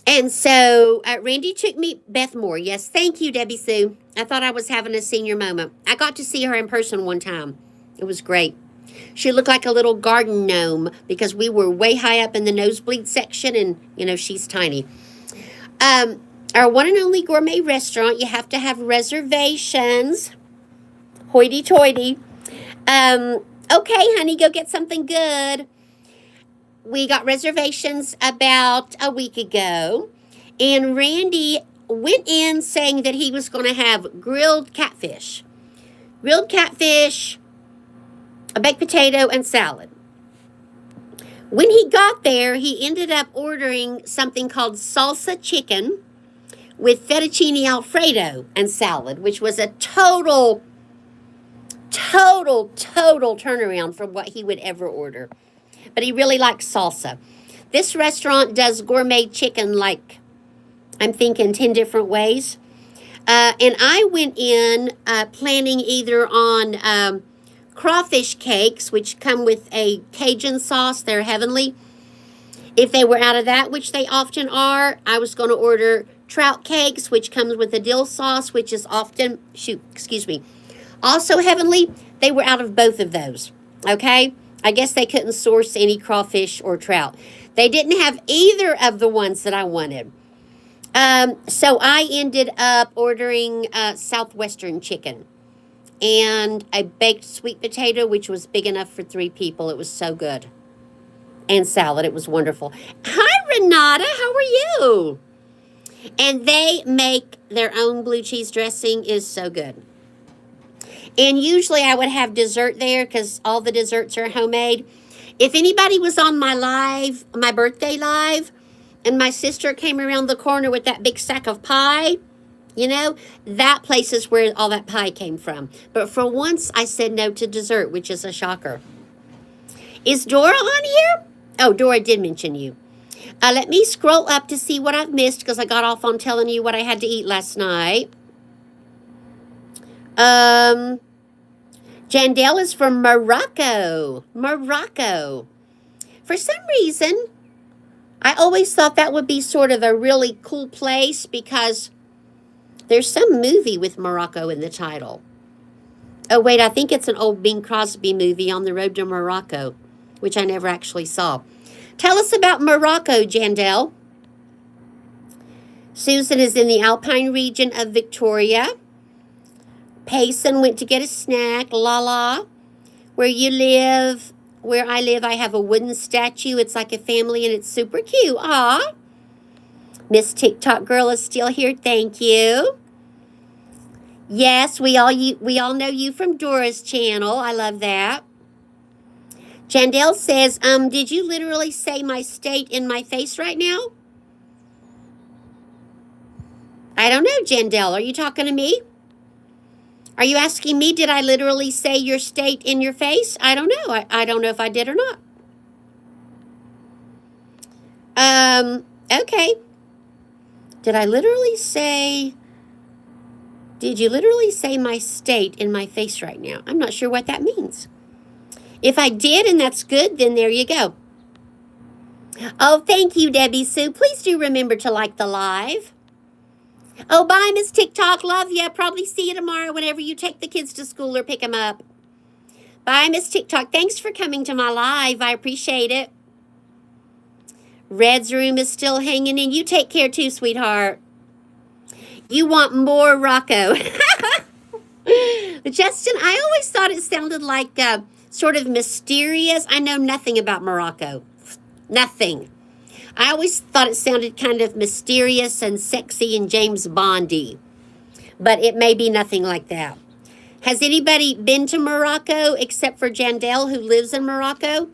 And so Randy took me, Beth Moore. Yes, thank you, Debbie Sue. I thought I was having a senior moment. I got to see her in person one time. It was great. She looked like a little garden gnome because we were way high up in the nosebleed section, and she's tiny. Um, our one and only gourmet restaurant, you have to have reservations. Hoity-toity. Okay, honey, go get something good. We got reservations about a week ago, and Randy went in saying that he was going to have grilled catfish, a baked potato, and salad. When he got there, he ended up ordering something called salsa chicken with fettuccine alfredo and salad, which was a total turnaround from what he would ever order. But he really likes salsa. This restaurant does gourmet chicken like, I'm thinking 10 different ways. And I went in planning either on crawfish cakes, which come with a Cajun sauce. They're heavenly. If they were out of that, which they often are, I was going to order trout cakes, which comes with a dill sauce, which is often, also heavenly. They were out of both of those, okay? I guess they couldn't source any crawfish or trout. They didn't have either of the ones that I wanted. So I ended up ordering Southwestern chicken and a baked sweet potato, which was big enough for 3 people. It was so good. And salad. It was wonderful. Hi, Renata. How are you? And they make their own blue cheese dressing. Is so good. And usually I would have dessert there because all the desserts are homemade. If anybody was on my birthday live, and my sister came around the corner with that big sack of pie, that place is where all that pie came from. But for once, I said no to dessert, which is a shocker. Is Dora on here? Oh, Dora did mention you. Let me scroll up to see what I've missed because I got off on telling you what I had to eat last night. Jandel is from Morocco. For some reason, I always thought that would be sort of a really cool place because there's some movie with Morocco in the title. Oh, wait, I think it's an old Bing Crosby movie, On the Road to Morocco, which I never actually saw. Tell us about Morocco, Jandel. Susan is in the Alpine region of Victoria. Payson went to get a snack. Lala, where you live, where I live, I have a wooden statue. It's like a family, and it's super cute. Aw. Miss TikTok Girl is still here. Thank you. Yes, we all know you from Dora's channel. I love that. Jandel says, did you literally say my state in my face right now? I don't know, Jandel. Are you talking to me? Are you asking me, did I literally say your state in your face? I don't know. I don't know if I did or not. Okay. Did you literally say my state in my face right now? I'm not sure what that means. If I did and that's good, then there you go. Oh, thank you, Debbie Sue. Please do remember to like the live. Oh, bye, Miss TikTok. Love ya. Probably see you tomorrow whenever you take the kids to school or pick them up. Bye, Miss TikTok. Thanks for coming to my live. I appreciate it. Red's room is still hanging in. You take care too, sweetheart. You want more Rocco. Justin, I always thought it sounded like sort of mysterious. I know nothing about Morocco. Nothing. I always thought it sounded kind of mysterious and sexy and James Bondy. But it may be nothing like that. Has anybody been to Morocco except for Jandel, who lives in Morocco?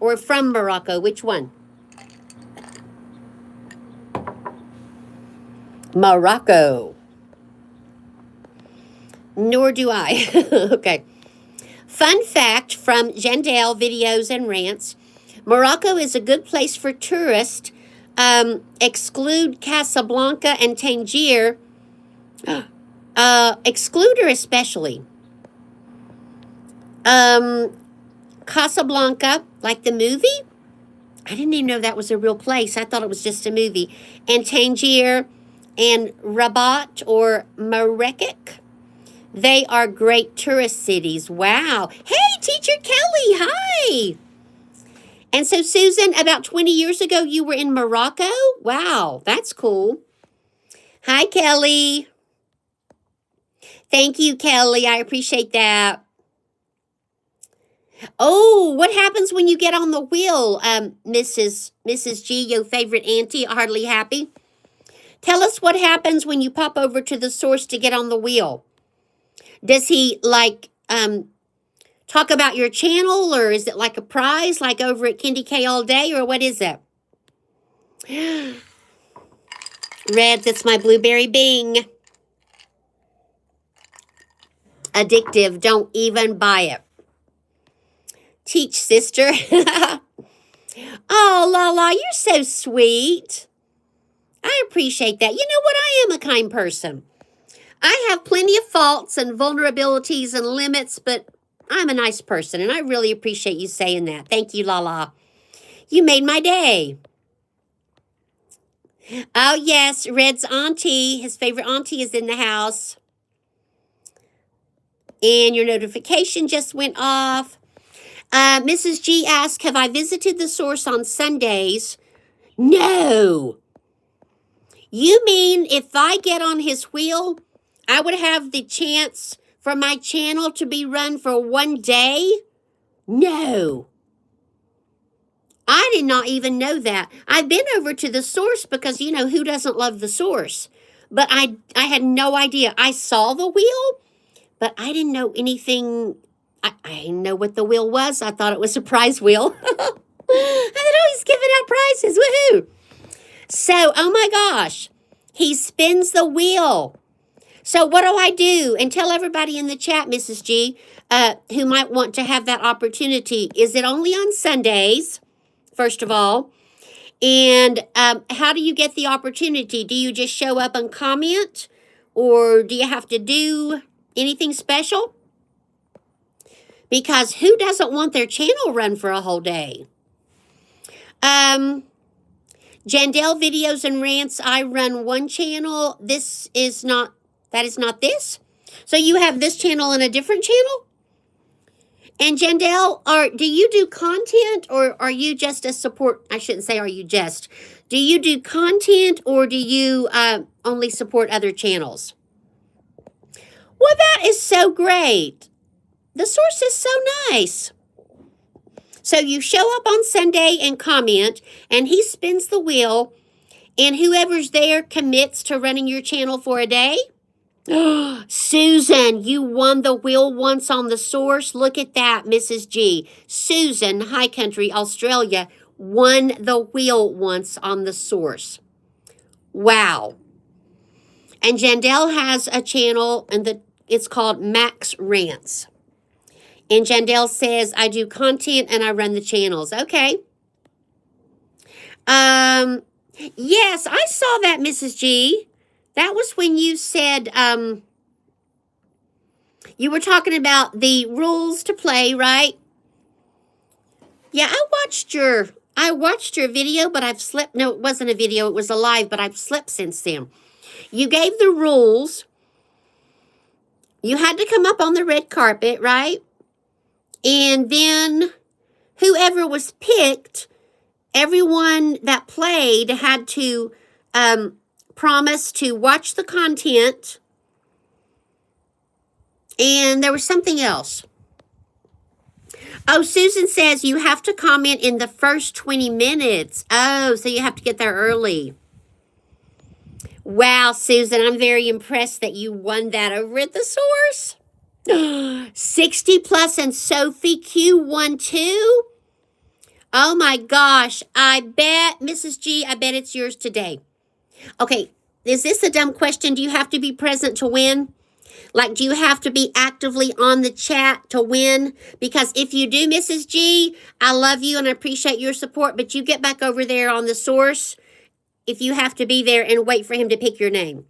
Or from Morocco? Which one? Morocco. Nor do I. Okay. Fun fact from Jandel Videos and Rants. Morocco is a good place for tourists. Exclude Casablanca and Tangier. Exclude her especially. Casablanca, like the movie? I didn't even know that was a real place. I thought it was just a movie. And Tangier and Rabat or Marrakech. They are great tourist cities. Wow. Hey, Teacher Kelly, hi. And so, Susan, about 20 years ago, you were in Morocco? Wow, that's cool. Hi, Kelly. Thank you, Kelly. I appreciate that. Oh, what happens when you get on the wheel, Mrs. G, your favorite auntie, hardly happy? Tell us what happens when you pop over to the source to get on the wheel. Does he, like, talk about your channel, or is it like a prize, like over at Candy K All Day, or what is it? Red, that's my blueberry Bing. Addictive. Don't even buy it. Teach, sister. Oh, Lala, you're so sweet. I appreciate that. You know what? I am a kind person. I have plenty of faults and vulnerabilities and limits, but I'm a nice person, and I really appreciate you saying that. Thank you, Lala. You made my day. Oh, yes, Red's auntie, his favorite auntie, is in the house. And your notification just went off. Mrs. G asked, have I visited the source on Sundays? No. You mean if I get on his wheel, I would have the chance for my channel to be run for one day? No. I did not even know that. I've been over to the source because, you know, who doesn't love the source? But I had no idea. I saw the wheel, but I didn't know anything. I didn't know what the wheel was. I thought it was a prize wheel. I thought, oh, he's giving out prizes. Woohoo. So, oh my gosh, he spins the wheel. So what do I do? And tell everybody in the chat, Mrs. G, who might want to have that opportunity. Is it only on Sundays, first of all? And how do you get the opportunity? Do you just show up and comment? Or do you have to do anything special? Because who doesn't want their channel run for a whole day? Jandel Videos and Rants, I run one channel. That is not this. So you have this channel and a different channel? And Jandel, do you do content, or are you just a support? I shouldn't say are you just. Do you do content, or do you only support other channels? Well, that is so great. The source is so nice. So you show up on Sunday and comment, and he spins the wheel, and whoever's there commits to running your channel for a day. Susan, you won the wheel once on the source. Look at that, Mrs. G. Susan, High Country, Australia, won the wheel once on the source. Wow. And Jandel has a channel, and it's called Max Rants. And Jandel says, I do content and I run the channels. Okay. Yes, I saw that, Mrs. G. That was when you said, you were talking about the rules to play, right? Yeah, I watched your video, but I've slept. No, it wasn't a video. It was a live, but I've slept since then. You gave the rules. You had to come up on the red carpet, right? And then whoever was picked, everyone that played had to promise to watch the content. And there was something else. Oh, Susan says you have to comment in the first 20 minutes. Oh, so you have to get there early. Wow, Susan, I'm very impressed that you won that over at the source. 60 plus, and Sophie Q won too. Oh my gosh, I bet, Mrs. G, I bet it's yours today. Okay, is this a dumb question? Do you have to be present to win? Like, do you have to be actively on the chat to win? Because if you do, Mrs. G, I love you and I appreciate your support, but you get back over there on the source if you have to be there and wait for him to pick your name.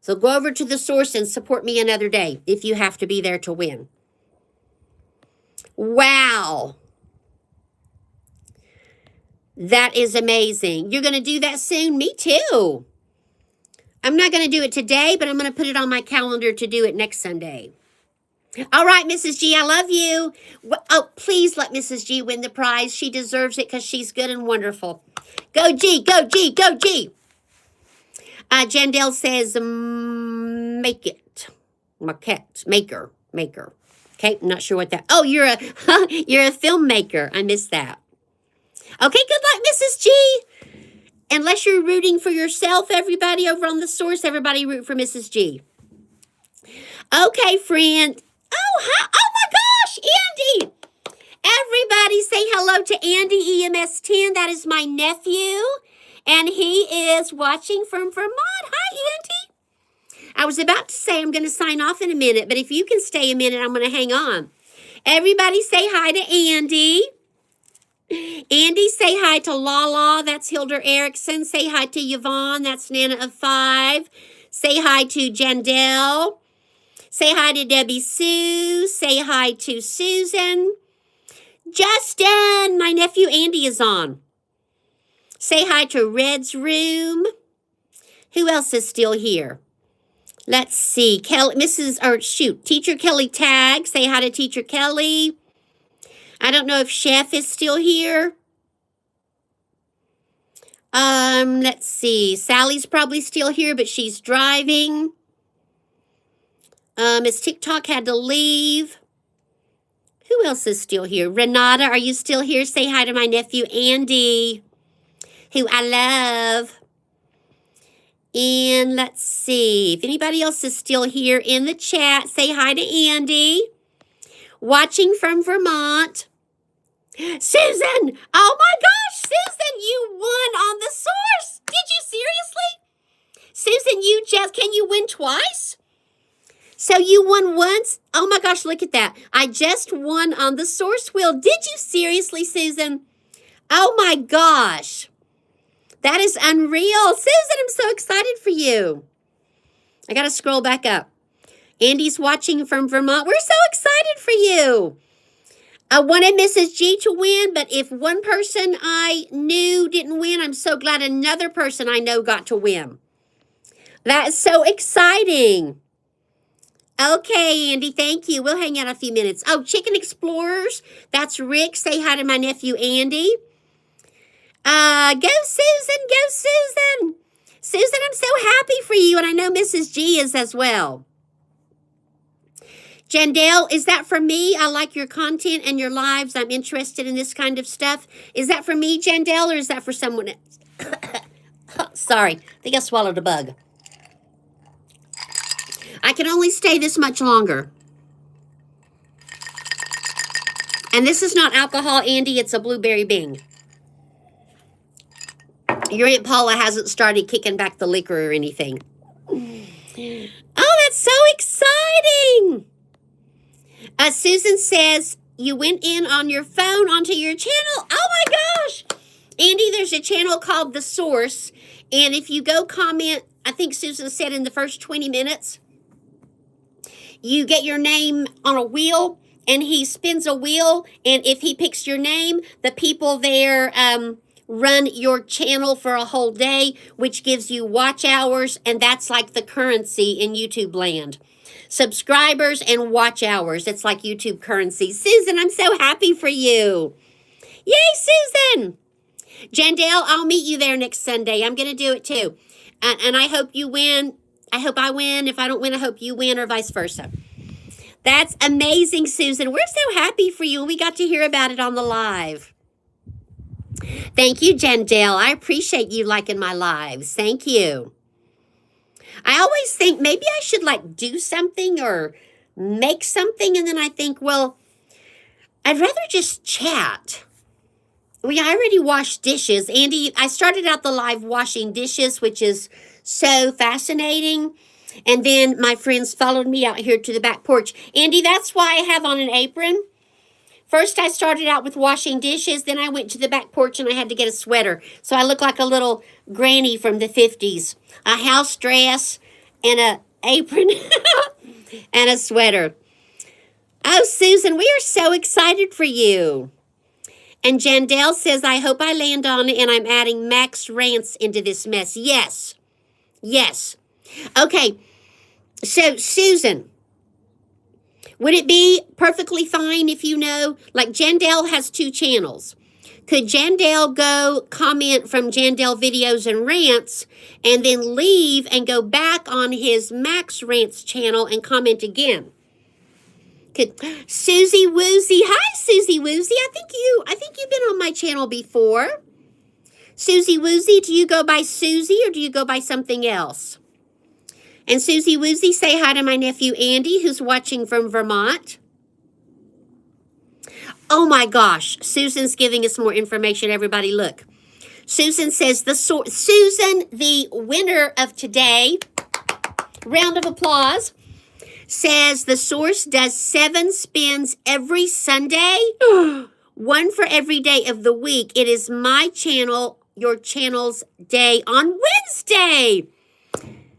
So go over to the source and support me another day if you have to be there to win. Wow. That is amazing. You're going to do that soon? Me too. I'm not going to do it today, but I'm going to put it on my calendar to do it next Sunday. All right, Mrs. G, I love you. Oh, please let Mrs. G win the prize. She deserves it because she's good and wonderful. Go G, go G, go G. Jandel says, make it. Maquette, maker. Okay, I'm not sure what that. Oh, you're a you're a filmmaker. I missed that. Okay, good luck, Mrs. G. Unless you're rooting for yourself, everybody over on the source, everybody root for Mrs. G. Okay, friend. Oh, hi. Oh my gosh, Andy. Everybody say hello to Andy EMS10. That is my nephew, and he is watching from Vermont. Hi, Andy. I was about to say I'm going to sign off in a minute, but if you can stay a minute, I'm going to hang on. Everybody say hi to Andy. Andy, say hi to Lala. That's Hilda Erickson. Say hi to Yvonne. That's Nana of 5. Say hi to Jandel. Say hi to Debbie Sue. Say hi to Susan. Justin, my nephew Andy is on. Say hi to Red's Room. Who else is still here? Let's see. Teacher Kelly Tag. Say hi to Teacher Kelly. I don't know if Chef is still here. Let's see. Sally's probably still here, but she's driving. Miss TikTok had to leave. Who else is still here? Renata, are you still here? Say hi to my nephew Andy, who I love. And let's see. If anybody else is still here in the chat, say hi to Andy. Watching from Vermont. Susan! Oh my gosh, Susan, you won on the source. Did you seriously? Susan, can you win twice? So you won once? Oh my gosh, look at that. I just won on the source wheel. Did you seriously, Susan? Oh my gosh. That is unreal. Susan, I'm so excited for you. I got to scroll back up. Andy's watching from Vermont. We're so excited for you. I wanted Mrs. G to win, but if one person I knew didn't win, I'm so glad another person I know got to win. That's so exciting. Okay, Andy, thank you. We'll hang out a few minutes. Oh, Chicken Explorers. That's Rick. Say hi to my nephew, Andy. Go Susan, go Susan. Susan, I'm so happy for you, and I know Mrs. G is as well. Jandel, is that for me? I like your content and your lives. I'm interested in this kind of stuff. Is that for me, Jandel, or is that for someone else? Sorry, I think I swallowed a bug. I can only stay this much longer. And this is not alcohol, Andy. It's a blueberry bing. Your Aunt Paula hasn't started kicking back the liquor or anything. Oh, that's so exciting. Susan says, you went in on your phone onto your channel. Oh my gosh. Andy, there's a channel called The Source. And if you go comment, I think Susan said in the first 20 minutes, you get your name on a wheel and he spins a wheel. And if he picks your name, the people there run your channel for a whole day, which gives you watch hours. And that's like the currency in YouTube land. Subscribers and watch hours. It's like YouTube currency. Susan, I'm so happy for you. Yay, Susan. Jandel, I'll meet you there next Sunday. I'm going to do it too. And I hope you win. I hope I win. If I don't win, I hope you win, or vice versa. That's amazing, Susan. We're so happy for you. We got to hear about it on the live. Thank you, Jandel. I appreciate you liking my lives. Thank you. I always think maybe I should do something or make something. And then I think, well, I'd rather just chat. I already washed dishes. Andy, I started out the live washing dishes, which is so fascinating. And then my friends followed me out here to the back porch. Andy, that's why I have on an apron. First, I started out with washing dishes. Then I went to the back porch and I had to get a sweater. So I look like a little granny from the 50s. A house dress and an apron and a sweater. Oh, Susan, we are so excited for you. And Jandel says, I hope I land on it and I'm adding Max Rants into this mess. Yes. Yes. Okay. So, Susan, Would it be perfectly fine if you know, like Jandel has 2 channels. Could Jandel go comment from Jandel Videos and Rants and then leave and go back on his Max Rants channel and comment again? Could Susie Woozy? Hi, Susie Woozy. I think you've been on my channel before. Susie Woozy, do you go by Susie or do you go by something else? And Susie Woozy, say hi to my nephew Andy, who's watching from Vermont. Oh my gosh, Susan's giving us more information. Everybody, look. Susan says Susan, the winner of today, round of applause, says the source does 7 spins every Sunday, 1 for every day of the week. It is my channel, your channel's day on Wednesday.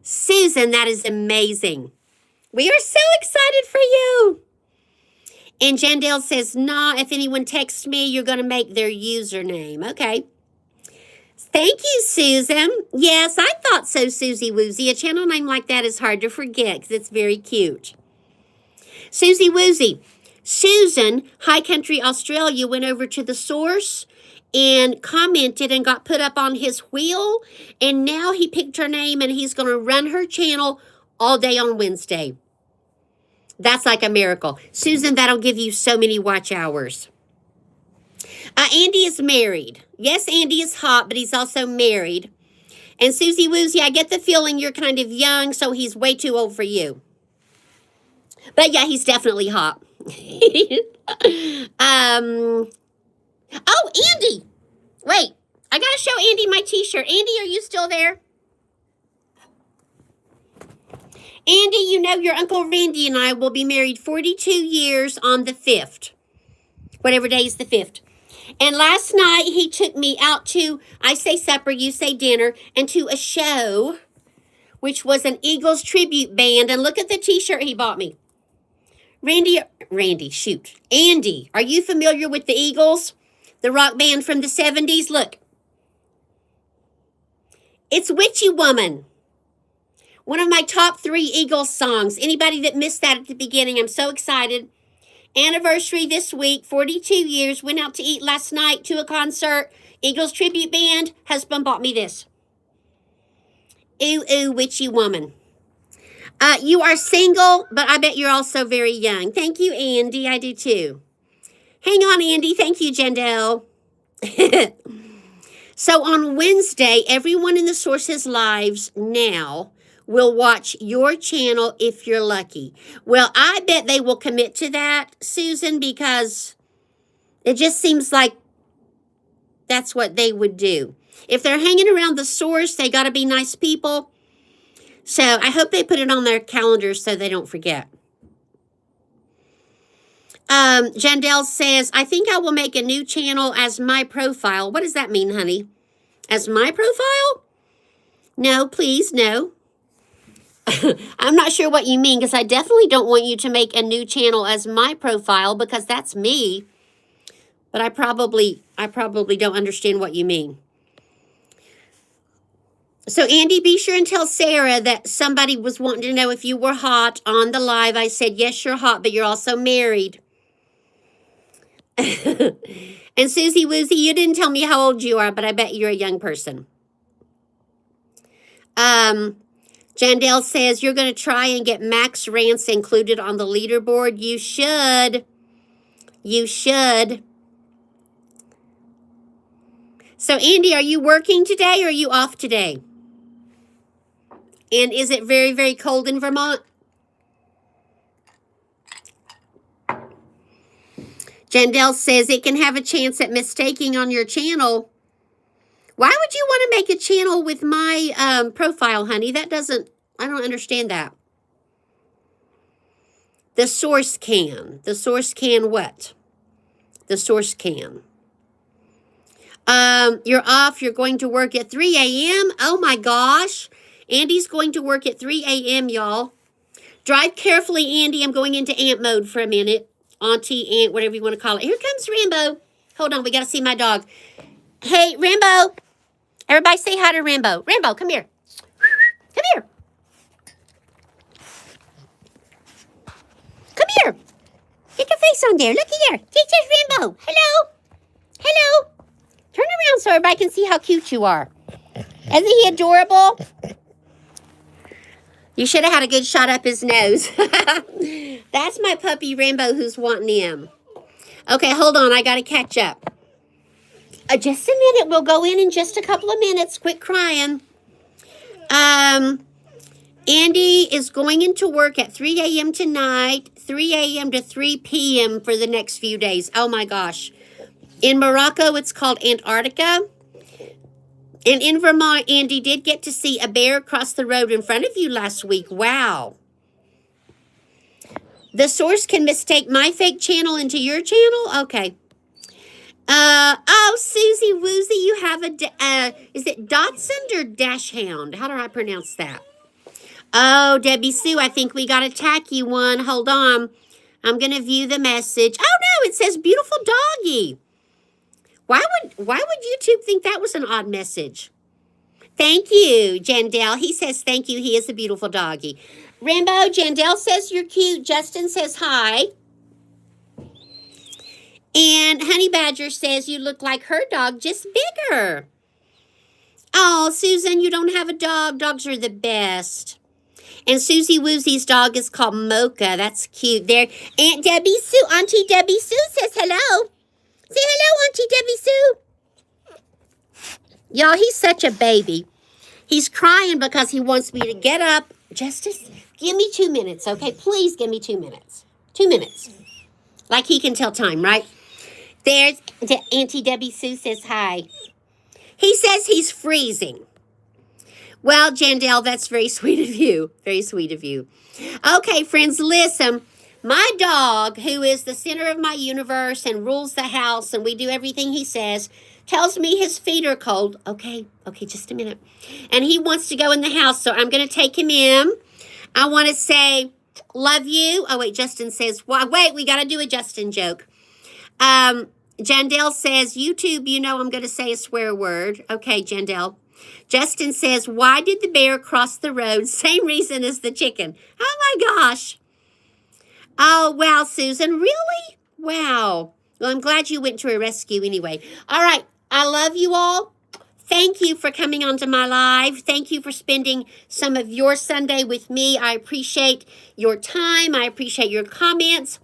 Susan, that is amazing. We are so excited for you. And Jandel says, nah, if anyone texts me, you're going to make their username. Okay. Thank you, Susan. Yes, I thought so, Susie Woozy. A channel name like that is hard to forget because it's very cute. Susie Woozy. Susan, High Country Australia, went over to the source and commented and got put up on his wheel. And now he picked her name and he's going to run her channel all day on Wednesday. That's like a miracle. Susan, that'll give you so many watch hours. Andy is married. Yes, Andy is hot, but he's also married. And Susie Woozy, I get the feeling you're kind of young, so he's way too old for you. But yeah, he's definitely hot. Oh, Andy. Wait, I got to show Andy my t-shirt. Andy, are you still there? Andy, you know your Uncle Randy and I will be married 42 years on the 5th. Whatever day is the 5th. And last night he took me out to, I say supper, you say dinner, and to a show, which was an Eagles tribute band. And look at the t-shirt he bought me. Andy, are you familiar with the Eagles? The rock band from the 70s? Look. It's Witchy Woman. One of my top 3 Eagles songs. Anybody that missed that at the beginning, I'm so excited. Anniversary this week, 42 years. Went out to eat last night to a concert. Eagles tribute band. Husband bought me this. Ooh, ooh, Witchy Woman. You are single, but I bet you're also very young. Thank you, Andy. I do too. Hang on, Andy. Thank you, Jandel. So on Wednesday, everyone in the Sources Lives now will watch your channel if you're lucky. Well, I bet they will commit to that, Susan, because it just seems like that's what they would do. If they're hanging around the source, they got to be nice people. So I hope they put it on their calendars so they don't forget. Jandel says, I think I will make a new channel as my profile. What does that mean, honey? As my profile? No, please, no. I'm not sure what you mean, because I definitely don't want you to make a new channel as my profile, because that's me. But I probably don't understand what you mean. So, Andy, be sure and tell Sarah that somebody was wanting to know if you were hot on the live. I said, yes, you're hot, but you're also married. And Susie Woozy, you didn't tell me how old you are, but I bet you're a young person. Jandel says, you're going to try and get Max Rants included on the leaderboard. You should. You should. So, Andy, are you working today or are you off today? And is it very, very cold in Vermont? Jandel says it can have a chance at mistaking on your channel. Why would you want to make a channel with my profile, honey? I don't understand that. The source can. The source can what? The source can. You're off. You're going to work at 3 a.m. Oh, my gosh. Andy's going to work at 3 a.m., y'all. Drive carefully, Andy. I'm going into ant mode for a minute. Auntie, aunt, whatever you want to call it. Here comes Rambo. Hold on. We got to see my dog. Hey, Rambo. Everybody say hi to Rambo. Rambo, come here. Come here. Come here. Get your face on there. Look here. Teacher's Rainbow. Hello. Hello. Turn around so everybody can see how cute you are. Isn't he adorable? You should have had a good shot up his nose. That's my puppy Rainbow who's wanting him. Okay, hold on. I got to catch up. Just a minute. We'll go in just a couple of minutes. Quit crying. Andy is going into work at 3 a.m. tonight, 3 a.m. to 3 p.m. for the next few days. Oh, my gosh. In Morocco, it's called Antarctica. And in Vermont, Andy did get to see a bear cross the road in front of you last week. Wow. The source can mistake my fake channel into your channel? Okay. Oh, Susie Woozy, you have a, is it Dachshund or Dashhound? How do I pronounce that? Oh, Debbie Sue, I think we got to tack you one. Hold on. I'm going to view the message. Oh, no, it says beautiful doggy. Why would YouTube think that was an odd message? Thank you, Jandel. He says thank you. He is a beautiful doggy. Rambo, Jandel says you're cute. Justin says hi. And Honey Badger says you look like her dog, just bigger. Oh, Susan, you don't have a dog. Dogs are the best. And Susie Woozy's dog is called Mocha. That's cute. There, Aunt Debbie Sue, Auntie Debbie Sue says hello. Say hello, Auntie Debbie Sue. Y'all, he's such a baby. He's crying because he wants me to get up. Justice, give me 2 minutes, okay? Please give me 2 minutes. 2 minutes. Like he can tell time, right? There's Auntie Debbie Sue says hi. He says he's freezing. Well, Jandel, that's very sweet of you. Very sweet of you. Okay, friends, listen. My dog, who is the center of my universe and rules the house, and we do everything he says, tells me his feet are cold. Okay, just a minute. And he wants to go in the house, so I'm going to take him in. I want to say, love you. Oh, wait, Justin says, well, wait, we got to do a Justin joke. Jandel says, YouTube, you know I'm going to say a swear word. Okay, Jandel. Justin says, why did the bear cross the road? Same reason as the chicken. Oh, my gosh. Oh, wow, Susan. Really? Wow. Well, I'm glad you went to a rescue anyway. All right. I love you all. Thank you for coming onto my live. Thank you for spending some of your Sunday with me. I appreciate your time. I appreciate your comments.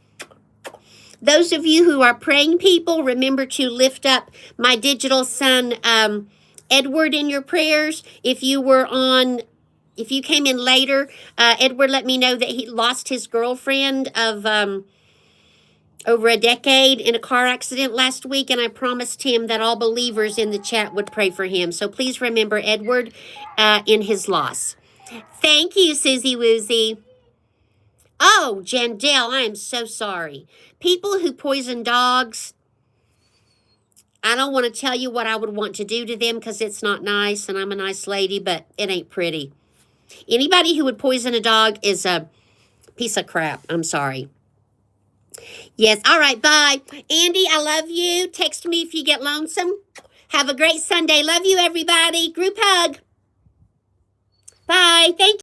Those of you who are praying people, remember to lift up my digital son, Edward, in your prayers. If you came in later, Edward let me know that he lost his girlfriend of over a decade in a car accident last week, and I promised him that all believers in the chat would pray for him. So please remember Edward in his loss. Thank you, Susie Woozy. Oh, Jandel, I am so sorry. People who poison dogs, I don't want to tell you what I would want to do to them because it's not nice, and I'm a nice lady, but it ain't pretty. Anybody who would poison a dog is a piece of crap. I'm sorry. Yes, all right, bye. Andy, I love you. Text me if you get lonesome. Have a great Sunday. Love you, everybody. Group hug. Bye. Thank you.